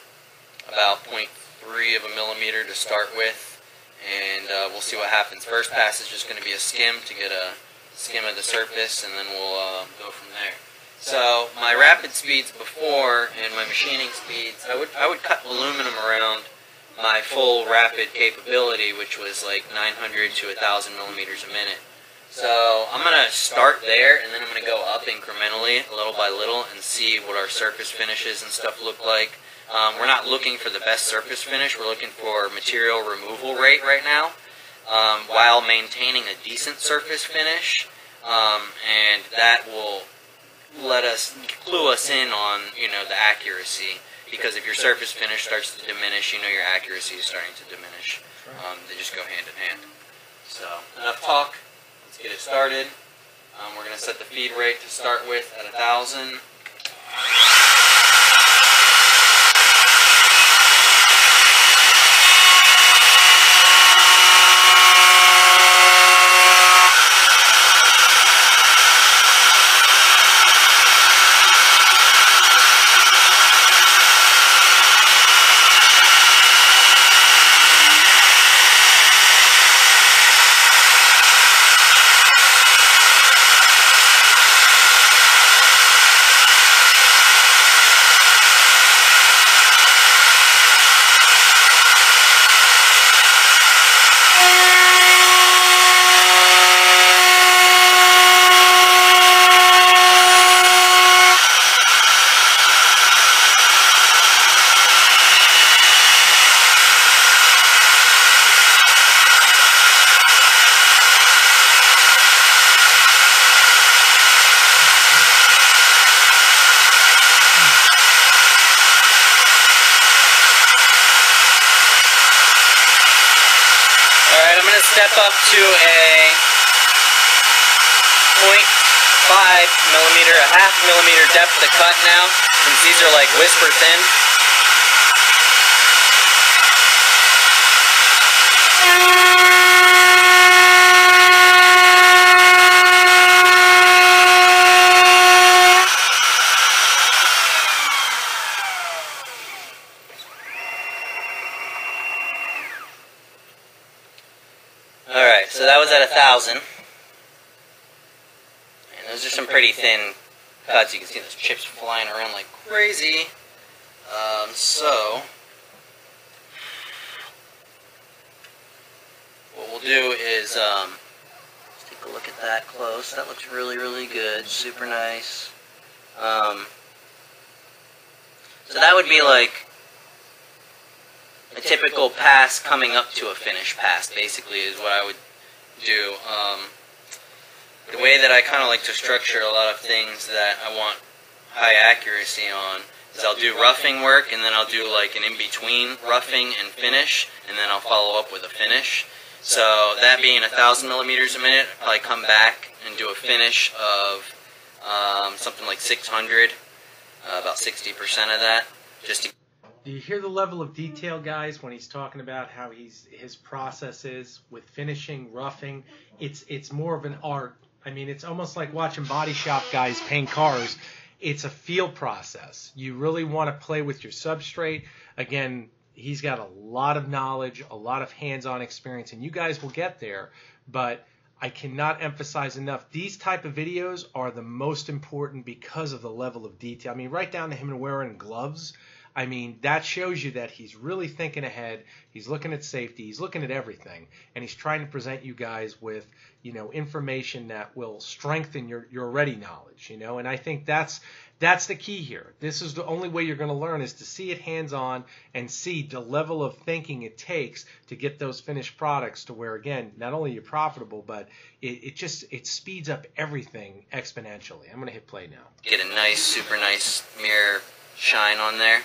about 0.3 of a millimeter to start with, and we'll see what happens. First pass is just going to be a skim to get a skim of the surface, and then we'll go from there. So my rapid speeds before and my machining speeds, I would cut aluminum around my full rapid capability, which was like 900 to 1,000 millimeters a minute. So I'm going to start there, and then I'm going to go up incrementally, little by little, and see what our surface finishes and stuff look like. We're not looking for the best surface finish. We're looking for material removal rate right now, while maintaining a decent surface finish, and that will let us clue us in on the accuracy. Because if your surface finish starts to diminish, your accuracy is starting to diminish. They just go hand in hand. So enough talk. Let's get it started. We're going to set the feed rate to start with at 1,000. Step up to a 0.5 millimeter, a half millimeter depth of cut now, since these are like whisper thin. Alright, so that was at 1,000. And those are some pretty thin cuts. You can see those chips flying around like crazy. So what we'll do is let's take a look at that close. That looks really, really good. Super nice. So that would be like a typical pass coming up to a finish pass, basically, is what I would do. The way that I kind of like to structure a lot of things that I want high accuracy on is I'll do roughing work, and then I'll do like an in-between roughing and finish, and then I'll follow up with a finish. So that being 1,000 millimeters a minute, I'll probably come back and do a finish of something like 600, about 60% of that, just to... Do you hear the level of detail, guys, when he's talking about how his process is with finishing, roughing? It's more of an art. I mean, it's almost like watching body shop guys paint cars. It's a feel process. You really want to play with your substrate. Again, he's got a lot of knowledge, a lot of hands-on experience, and you guys will get there. But I cannot emphasize enough, these type of videos are the most important because of the level of detail. I mean, right down to him wearing gloves. I mean, that shows you that he's really thinking ahead. He's looking at safety. He's looking at everything, and he's trying to present you guys with, you know, information that will strengthen your already knowledge, you know. And I think that's the key here. This is the only way you're going to learn, is to see it hands-on and see the level of thinking it takes to get those finished products to where, again, not only you're profitable, but it speeds up everything exponentially. I'm going to hit play now. Get a nice, super nice mirror shine on there.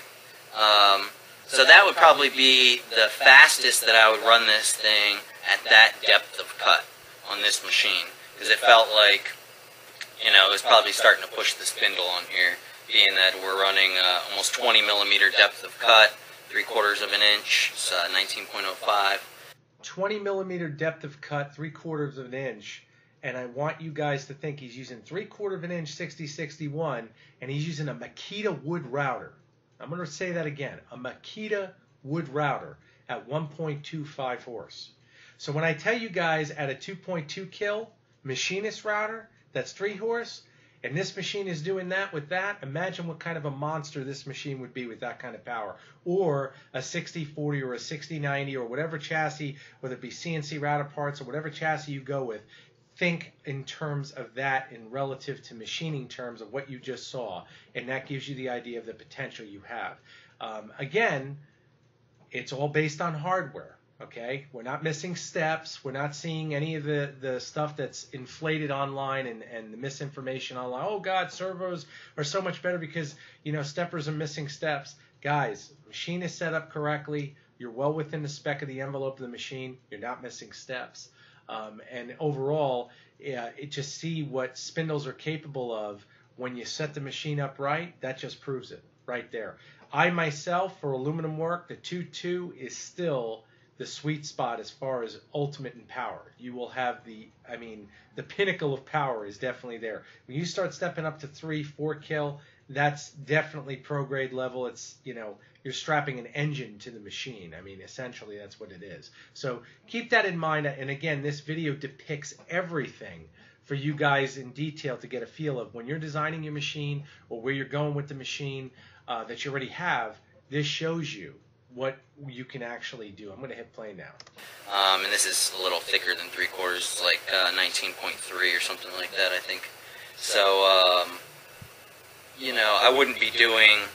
So that would probably be the fastest that I would run this thing at that depth of cut on this machine, because it felt like, you know, it was probably starting to push the spindle on here, being that we're running almost 20 millimeter depth of cut, 3/4 of an inch, it's 19.05. 20 millimeter depth of cut, 3/4 of an inch, and I want you guys to think he's using 3/4 of an inch 6061, and he's using a Makita wood router. I'm going to say that again, a Makita wood router at 1.25 horse. So when I tell you guys at a 2.2 kill machinist router, that's 3 horse, and this machine is doing that with that, imagine what kind of a monster this machine would be with that kind of power. Or a 6040 or a 6090 or whatever chassis, whether it be CNC router parts or whatever chassis you go with. Think in terms of that in relative to machining terms of what you just saw, and that gives you the idea of the potential you have. Again, it's all based on hardware, okay? We're not missing steps. We're not seeing any of the stuff that's inflated online and the misinformation online. Oh, God, servos are so much better because, you know, steppers are missing steps. Guys, machine is set up correctly. You're well within the spec of the envelope of the machine. You're not missing steps. And overall, it just see what spindles are capable of when you set the machine up right. That just proves it right there. I myself, for aluminum work, the 2.2 is still the sweet spot as far as ultimate in power. You will have the pinnacle of power is definitely there. When you start stepping up to 3-4 kill, that's definitely pro grade level. It's, you know, you're strapping an engine to the machine. I mean, essentially that's what it is. So keep that in mind. And again, this video depicts everything for you guys in detail to get a feel of when you're designing your machine or where you're going with the machine that you already have. This shows you what you can actually do. I'm going to hit play now. And this is a little thicker than 3/4. It's like 19.3 or something like that, I think. So, you know, I wouldn't be doing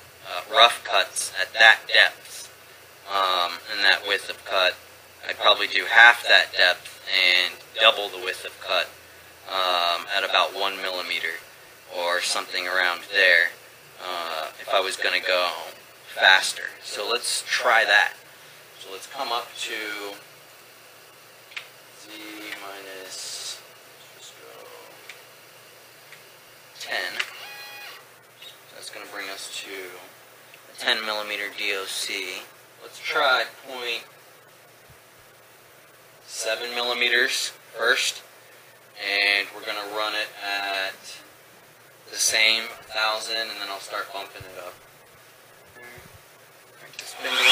rough cuts at that depth and that width of cut. I'd probably do half that depth and double the width of cut at about 1 millimeter or something around there if I was going to go faster. So let's try that. So let's come up to Z minus, let's go 10. That's going to bring us to a 10 millimeter DOC. Let's try 0.7 millimeters first, and we're going to run it at the same 1,000, and then I'll start bumping it up. Crank the spindle in.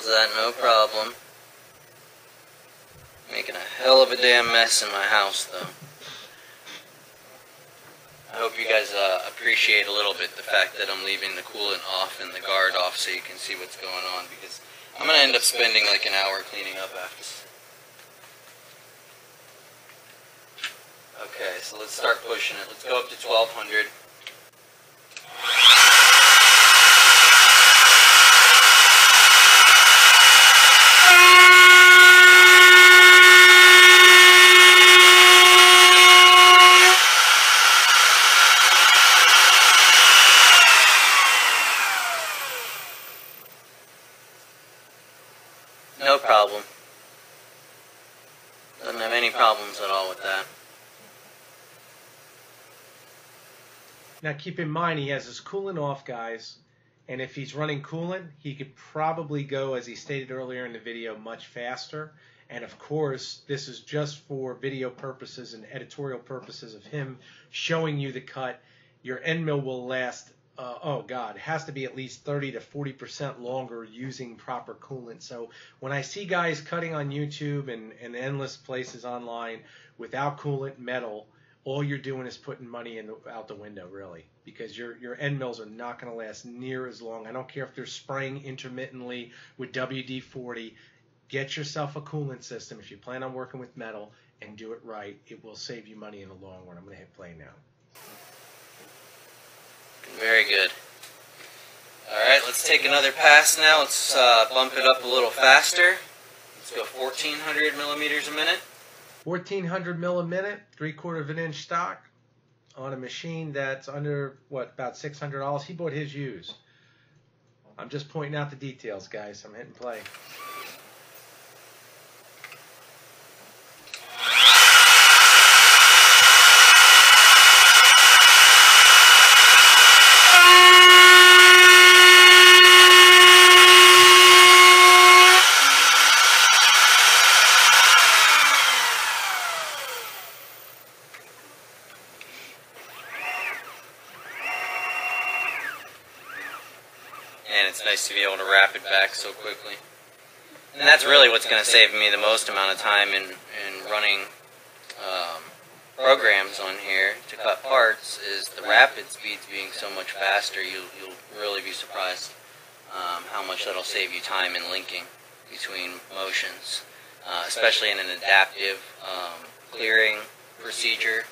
That no problem. Making a hell of a damn mess in my house, though. I hope you guys appreciate a little bit the fact that I'm leaving the coolant off and the guard off so you can see what's going on, because I'm going to end up spending like an hour cleaning up after. Okay, so let's start pushing it. Let's go up to 1200. No problem. Doesn't have any problems at all with that. Now keep in mind he has his coolant off, guys, and if he's running coolant, he could probably go, as he stated earlier in the video, much faster. And of course, this is just for video purposes and editorial purposes of him showing you the cut. Your end mill will last, oh God, it has to be at least 30 to 40% longer using proper coolant. So when I see guys cutting on YouTube and endless places online without coolant metal, all you're doing is putting money out the window, really, because your end mills are not going to last near as long. I don't care if they're spraying intermittently with WD-40. Get yourself a coolant system if you plan on working with metal and do it right. It will save you money in the long run. I'm going to hit play now. Very good. Alright, let's take another pass now. Let's bump it up a little faster. Let's go 1400 millimeters a minute. 1400 mil a minute, 3/4 of an inch stock on a machine that's under, what, about $600. He bought his used. I'm just pointing out the details, guys. I'm hitting play. And it's nice to be able to wrap it back so quickly. And that's really what's going to save me the most amount of time in running programs on here to cut parts, is the rapid speeds being so much faster. You'll really be surprised how much that'll save you time in linking between motions, especially in an adaptive clearing procedure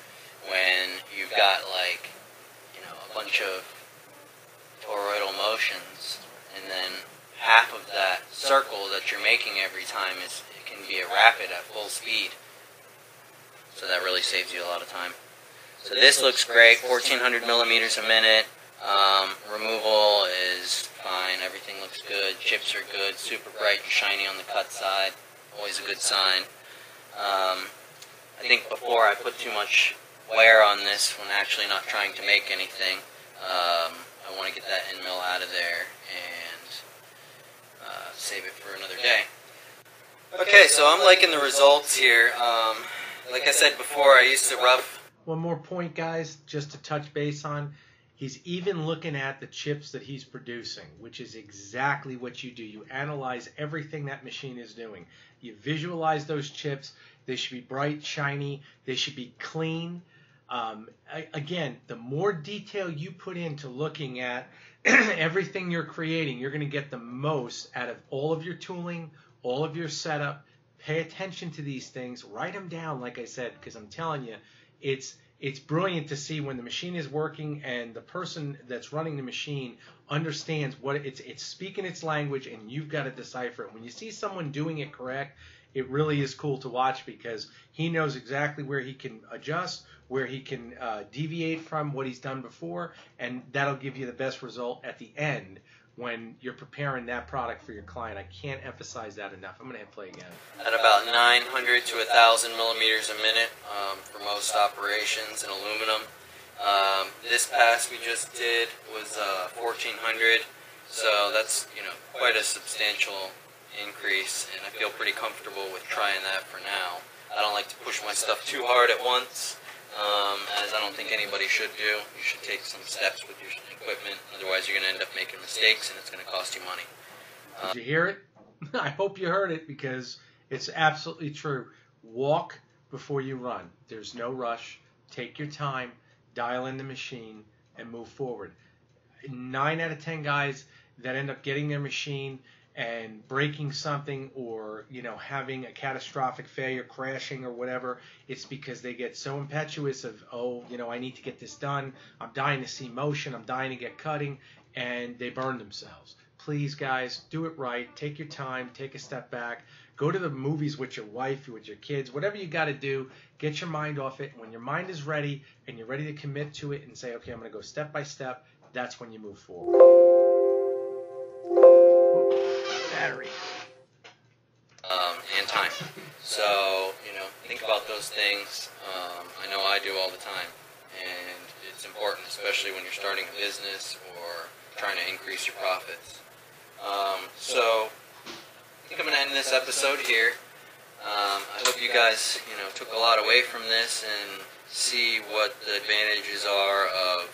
when you've got, like, a bunch of toroidal motions, and then half of that circle that you're making every time it can be a rapid at full speed. So that really saves you a lot of time. So this looks great, 1400 millimeters a minute. Removal is fine, everything looks good, chips are good, super bright and shiny on the cut side, always a good sign. I think before I put too much wear on this when actually not trying to make anything. I want to get that end mill out of there and save it for another day. Okay, so I'm liking the results here. Like I said before, I used to rough. One more point, guys, just to touch base on. He's even looking at the chips that he's producing, which is exactly what you do. You analyze everything that machine is doing. You visualize those chips. They should be bright, shiny. They should be clean. Again, the more detail you put into looking at everything you're creating, you're going to get the most out of all of your tooling, all of your setup. Pay attention to these things. Write them down, like I said, because I'm telling you, it's brilliant to see when the machine is working and the person that's running the machine understands what it's speaking its language, and you've got to decipher it. When you see someone doing it correct, it really is cool to watch, because he knows exactly where he can adjust, where he can deviate from what he's done before, and that'll give you the best result at the end when you're preparing that product for your client. I can't emphasize that enough. I'm going to hit play again. At about 900 to 1,000 millimeters a minute for most operations in aluminum. This pass we just did was 1,400, so that's quite a substantial increase, and I feel pretty comfortable with trying that for now. I don't like to push my stuff too hard at once, as I don't think anybody should do. You should take some steps with your equipment, otherwise you're going to end up making mistakes and it's going to cost you money. Did you hear it? I hope you heard it, because it's absolutely true. Walk before you run. There's no rush. Take your time, dial in the machine, and move forward. 9 out of 10 guys that end up getting their machine and breaking something, or having a catastrophic failure, crashing or whatever, it's because they get so impetuous of, I need to get this done, I'm dying to see motion, I'm dying to get cutting, and they burn themselves. Please, guys, do it right. Take your time, take a step back, go to the movies with your wife, with your kids, whatever you got to do. Get your mind off it. When your mind is ready and you're ready to commit to it and say, okay, I'm going to go step by step, that's when you move forward. Battery. And time. So, think about those things. I know I do all the time. And it's important, especially when you're starting a business or trying to increase your profits. So, I think I'm going to end this episode here. I hope you guys, took a lot away from this and see what the advantages are of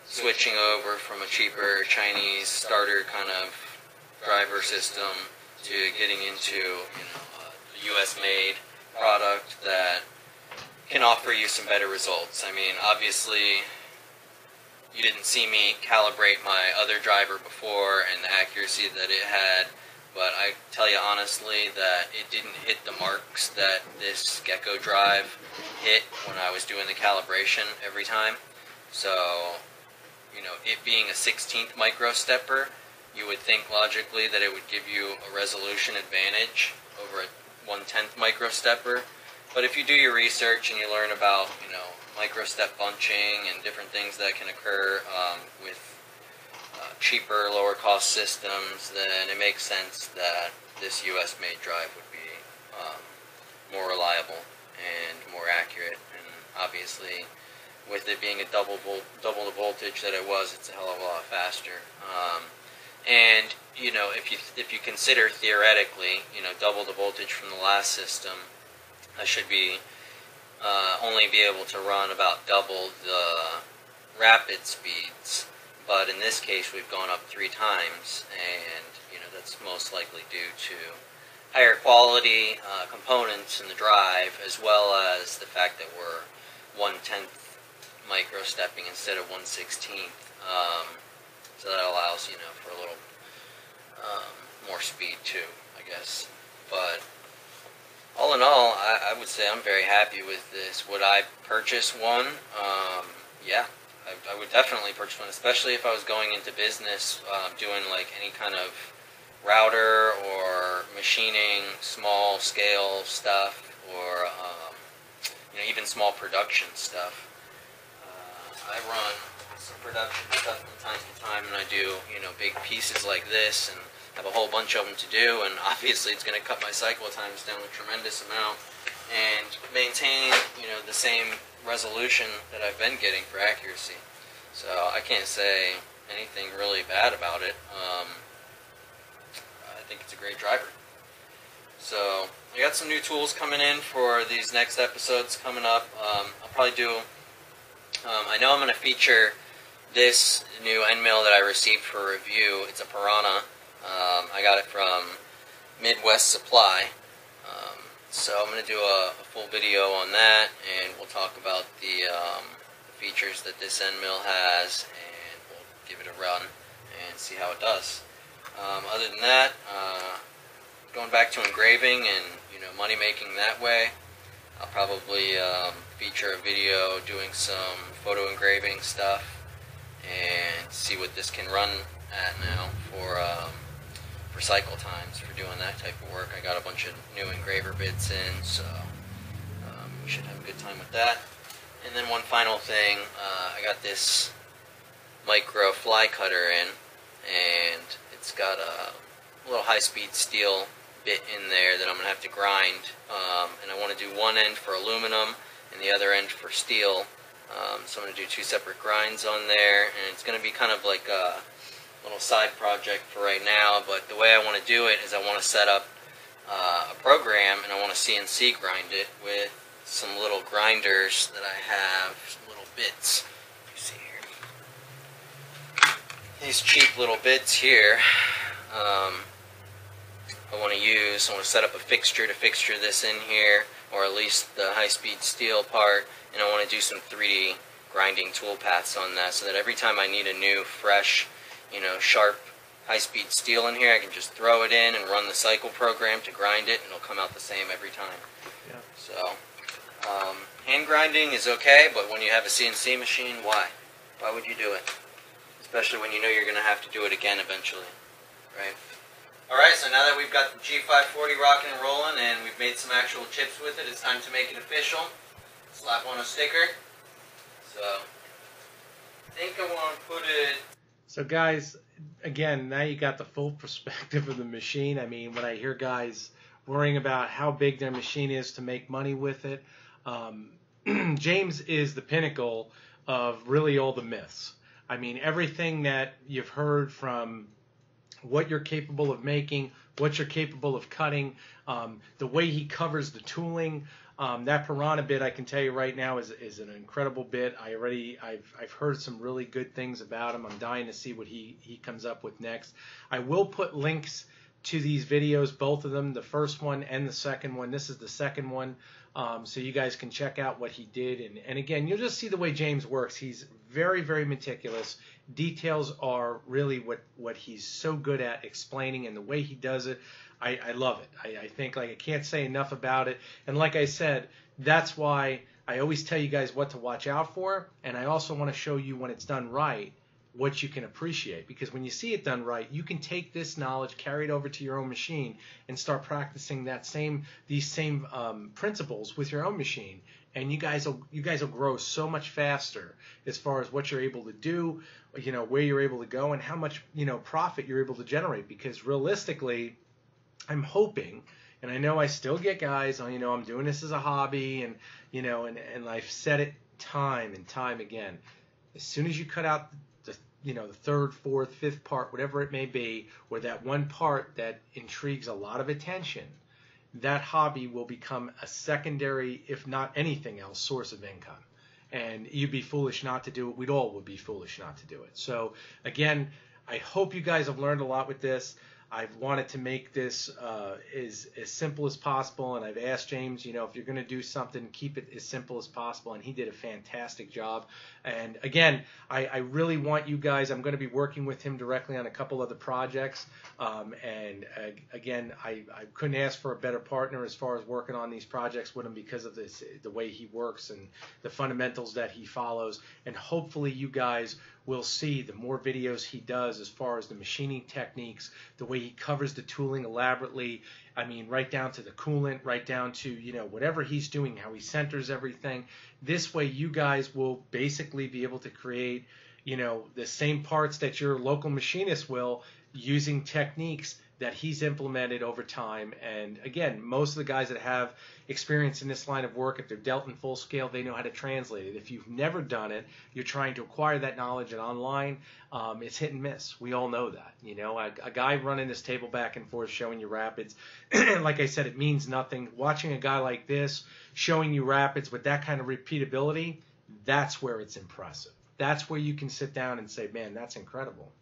switching over from a cheaper Chinese starter kind of driver system to getting into, a US-made product that can offer you some better results. I mean, obviously, you didn't see me calibrate my other driver before and the accuracy that it had, but I tell you honestly that it didn't hit the marks that this Gecko drive hit when I was doing the calibration every time. So, it being a 16th micro stepper, you would think logically that it would give you a resolution advantage over a 1/10 micro stepper. But if you do your research and you learn about, micro step bunching and different things that can occur with cheaper, lower cost systems, then it makes sense that this US made drive would be more reliable and more accurate. And obviously, with it being a double the voltage that it was, it's a hell of a lot faster. And if you consider theoretically, double the voltage from the last system, I should be only be able to run about double the rapid speeds. But in this case, we've gone up 3 times, and that's most likely due to higher quality components in the drive, as well as the fact that we're 1/10 micro stepping instead of 1/16. So that allows for a little more speed too, I guess. But all in all, I would say I'm very happy with this. Would I purchase one? Yeah, I would definitely purchase one, especially if I was going into business, doing like any kind of router or machining, small scale stuff, or even small production stuff. I run some production stuff from time to time, and I do big pieces like this, and have a whole bunch of them to do, and obviously it's going to cut my cycle times down a tremendous amount and maintain the same resolution that I've been getting for accuracy. So I can't say anything really bad about it. I think it's a great driver. So I got some new tools coming in for these next episodes coming up. I'll probably do I know I'm going to feature this new end mill that I received for review. It's a Piranha. I got it from Midwest Supply. So I'm going to do a full video on that, and we'll talk about the features that this end mill has, and we'll give it a run and see how it does. Other than that, going back to engraving and money making that way, I'll probably feature a video doing some photo engraving stuff and see what this can run at now for cycle times for doing that type of work. I got a bunch of new engraver bits in, so we should have a good time with that. And then one final thing, I got this micro fly cutter in, and it's got a little high-speed steel bit in there that I'm going to have to grind, and I want to do one end for aluminum and the other end for steel. So I'm going to do 2 separate grinds on there, and it's going to be kind of like a little side project for right now, but the way I want to do it is I want to set up a program, and I want to CNC grind it with some little grinders that I have, some little bits. You see here, these cheap little bits here. I want to set up a fixture to fixture this in here, or at least the high-speed steel part, and I want to do some 3D grinding tool paths on that, so that every time I need a new, fresh, sharp, high-speed steel in here, I can just throw it in and run the cycle program to grind it, and it'll come out the same every time. Yeah. So, hand grinding is okay, but when you have a CNC machine, why? Why would you do it? Especially when you know you're going to have to do it again eventually, right? Alright, so now that we've got the G540 rocking and rolling, and we've made some actual chips with it, it's time to make it official. Slap on a sticker. So, I think I want to put it... So guys, again, now you got the full perspective of the machine. I mean, when I hear guys worrying about how big their machine is to make money with it, James is the pinnacle of really all the myths. I mean, everything that you've heard from what you're capable of making, what you're capable of cutting, the way he covers the tooling. That Piranha bit, I can tell you right now, is an incredible bit. I've heard some really good things about him. I'm dying to see what he comes up with next. I will put links to these videos, both of them, the first one and the second one. This is the second one, so you guys can check out what he did. And again, you'll just see the way James works. He's very, very meticulous. Details are really what he's so good at explaining, and the way he does it, I love it. I think, like, I can't say enough about it. And like I said, that's why I always tell you guys what to watch out for, and I also want to show you when it's done right, what you can appreciate. Because when you see it done right, you can take this knowledge, carry it over to your own machine, and start practicing these same principles with your own machine. And you guys will grow so much faster as far as what you're able to do, where you're able to go, and how much profit you're able to generate. Because realistically, I'm hoping, and I know I still get guys on, I'm doing this as a hobby, and and I've said it time and time again. As soon as you cut out the third, fourth, fifth part, whatever it may be, or that one part that intrigues a lot of attention, that hobby will become a secondary, if not anything else, source of income. And you'd be foolish not to do it. We'd all would be foolish not to do it. So again, I hope you guys have learned a lot with this. I've wanted to make this as simple as possible, and I've asked James, if you're going to do something, keep it as simple as possible, and he did a fantastic job. And again, I really want you guys, I'm going to be working with him directly on a couple other projects, and again, I couldn't ask for a better partner as far as working on these projects with him, because of the way he works and the fundamentals that he follows. And hopefully you guys will see the more videos he does as far as the machining techniques, the way he covers the tooling elaborately, right down to the coolant, right down to, whatever he's doing, how he centers everything. This way you guys will basically be able to create, the same parts that your local machinist will, using techniques that he's implemented over time. And again, most of the guys that have experience in this line of work, if they're dealt in full scale, they know how to translate it. If you've never done it, you're trying to acquire that knowledge, and online, it's hit and miss. We all know that. A guy running this table back and forth showing you rapids, like I said, it means nothing. Watching a guy like this showing you rapids with that kind of repeatability, that's where it's impressive. That's where you can sit down and say, man, that's incredible.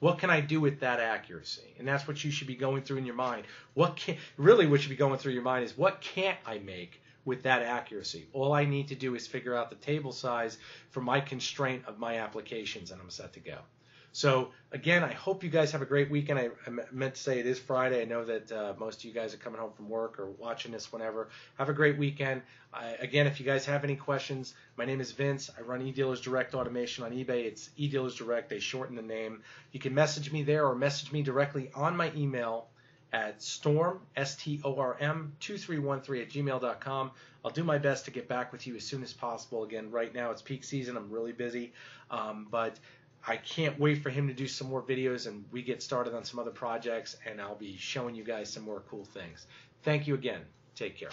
What can I do with that accuracy? And that's what you should be going through in your mind. What should be going through your mind is, what can't I make with that accuracy? All I need to do is figure out the table size for my constraint of my applications, and I'm set to go. So again, I hope you guys have a great weekend. I meant to say it is Friday. I know that most of you guys are coming home from work or watching this whenever. Have a great weekend. Again, if you guys have any questions, my name is Vince. I run eDealers Direct Automation on eBay. It's eDealers Direct. They shorten the name. You can message me there, or message me directly on my email at storm, STORM 2313 @gmail.com. I'll do my best to get back with you as soon as possible. Again, right now it's peak season. I'm really busy, but I can't wait for him to do some more videos, and we get started on some other projects, and I'll be showing you guys some more cool things. Thank you again. Take care.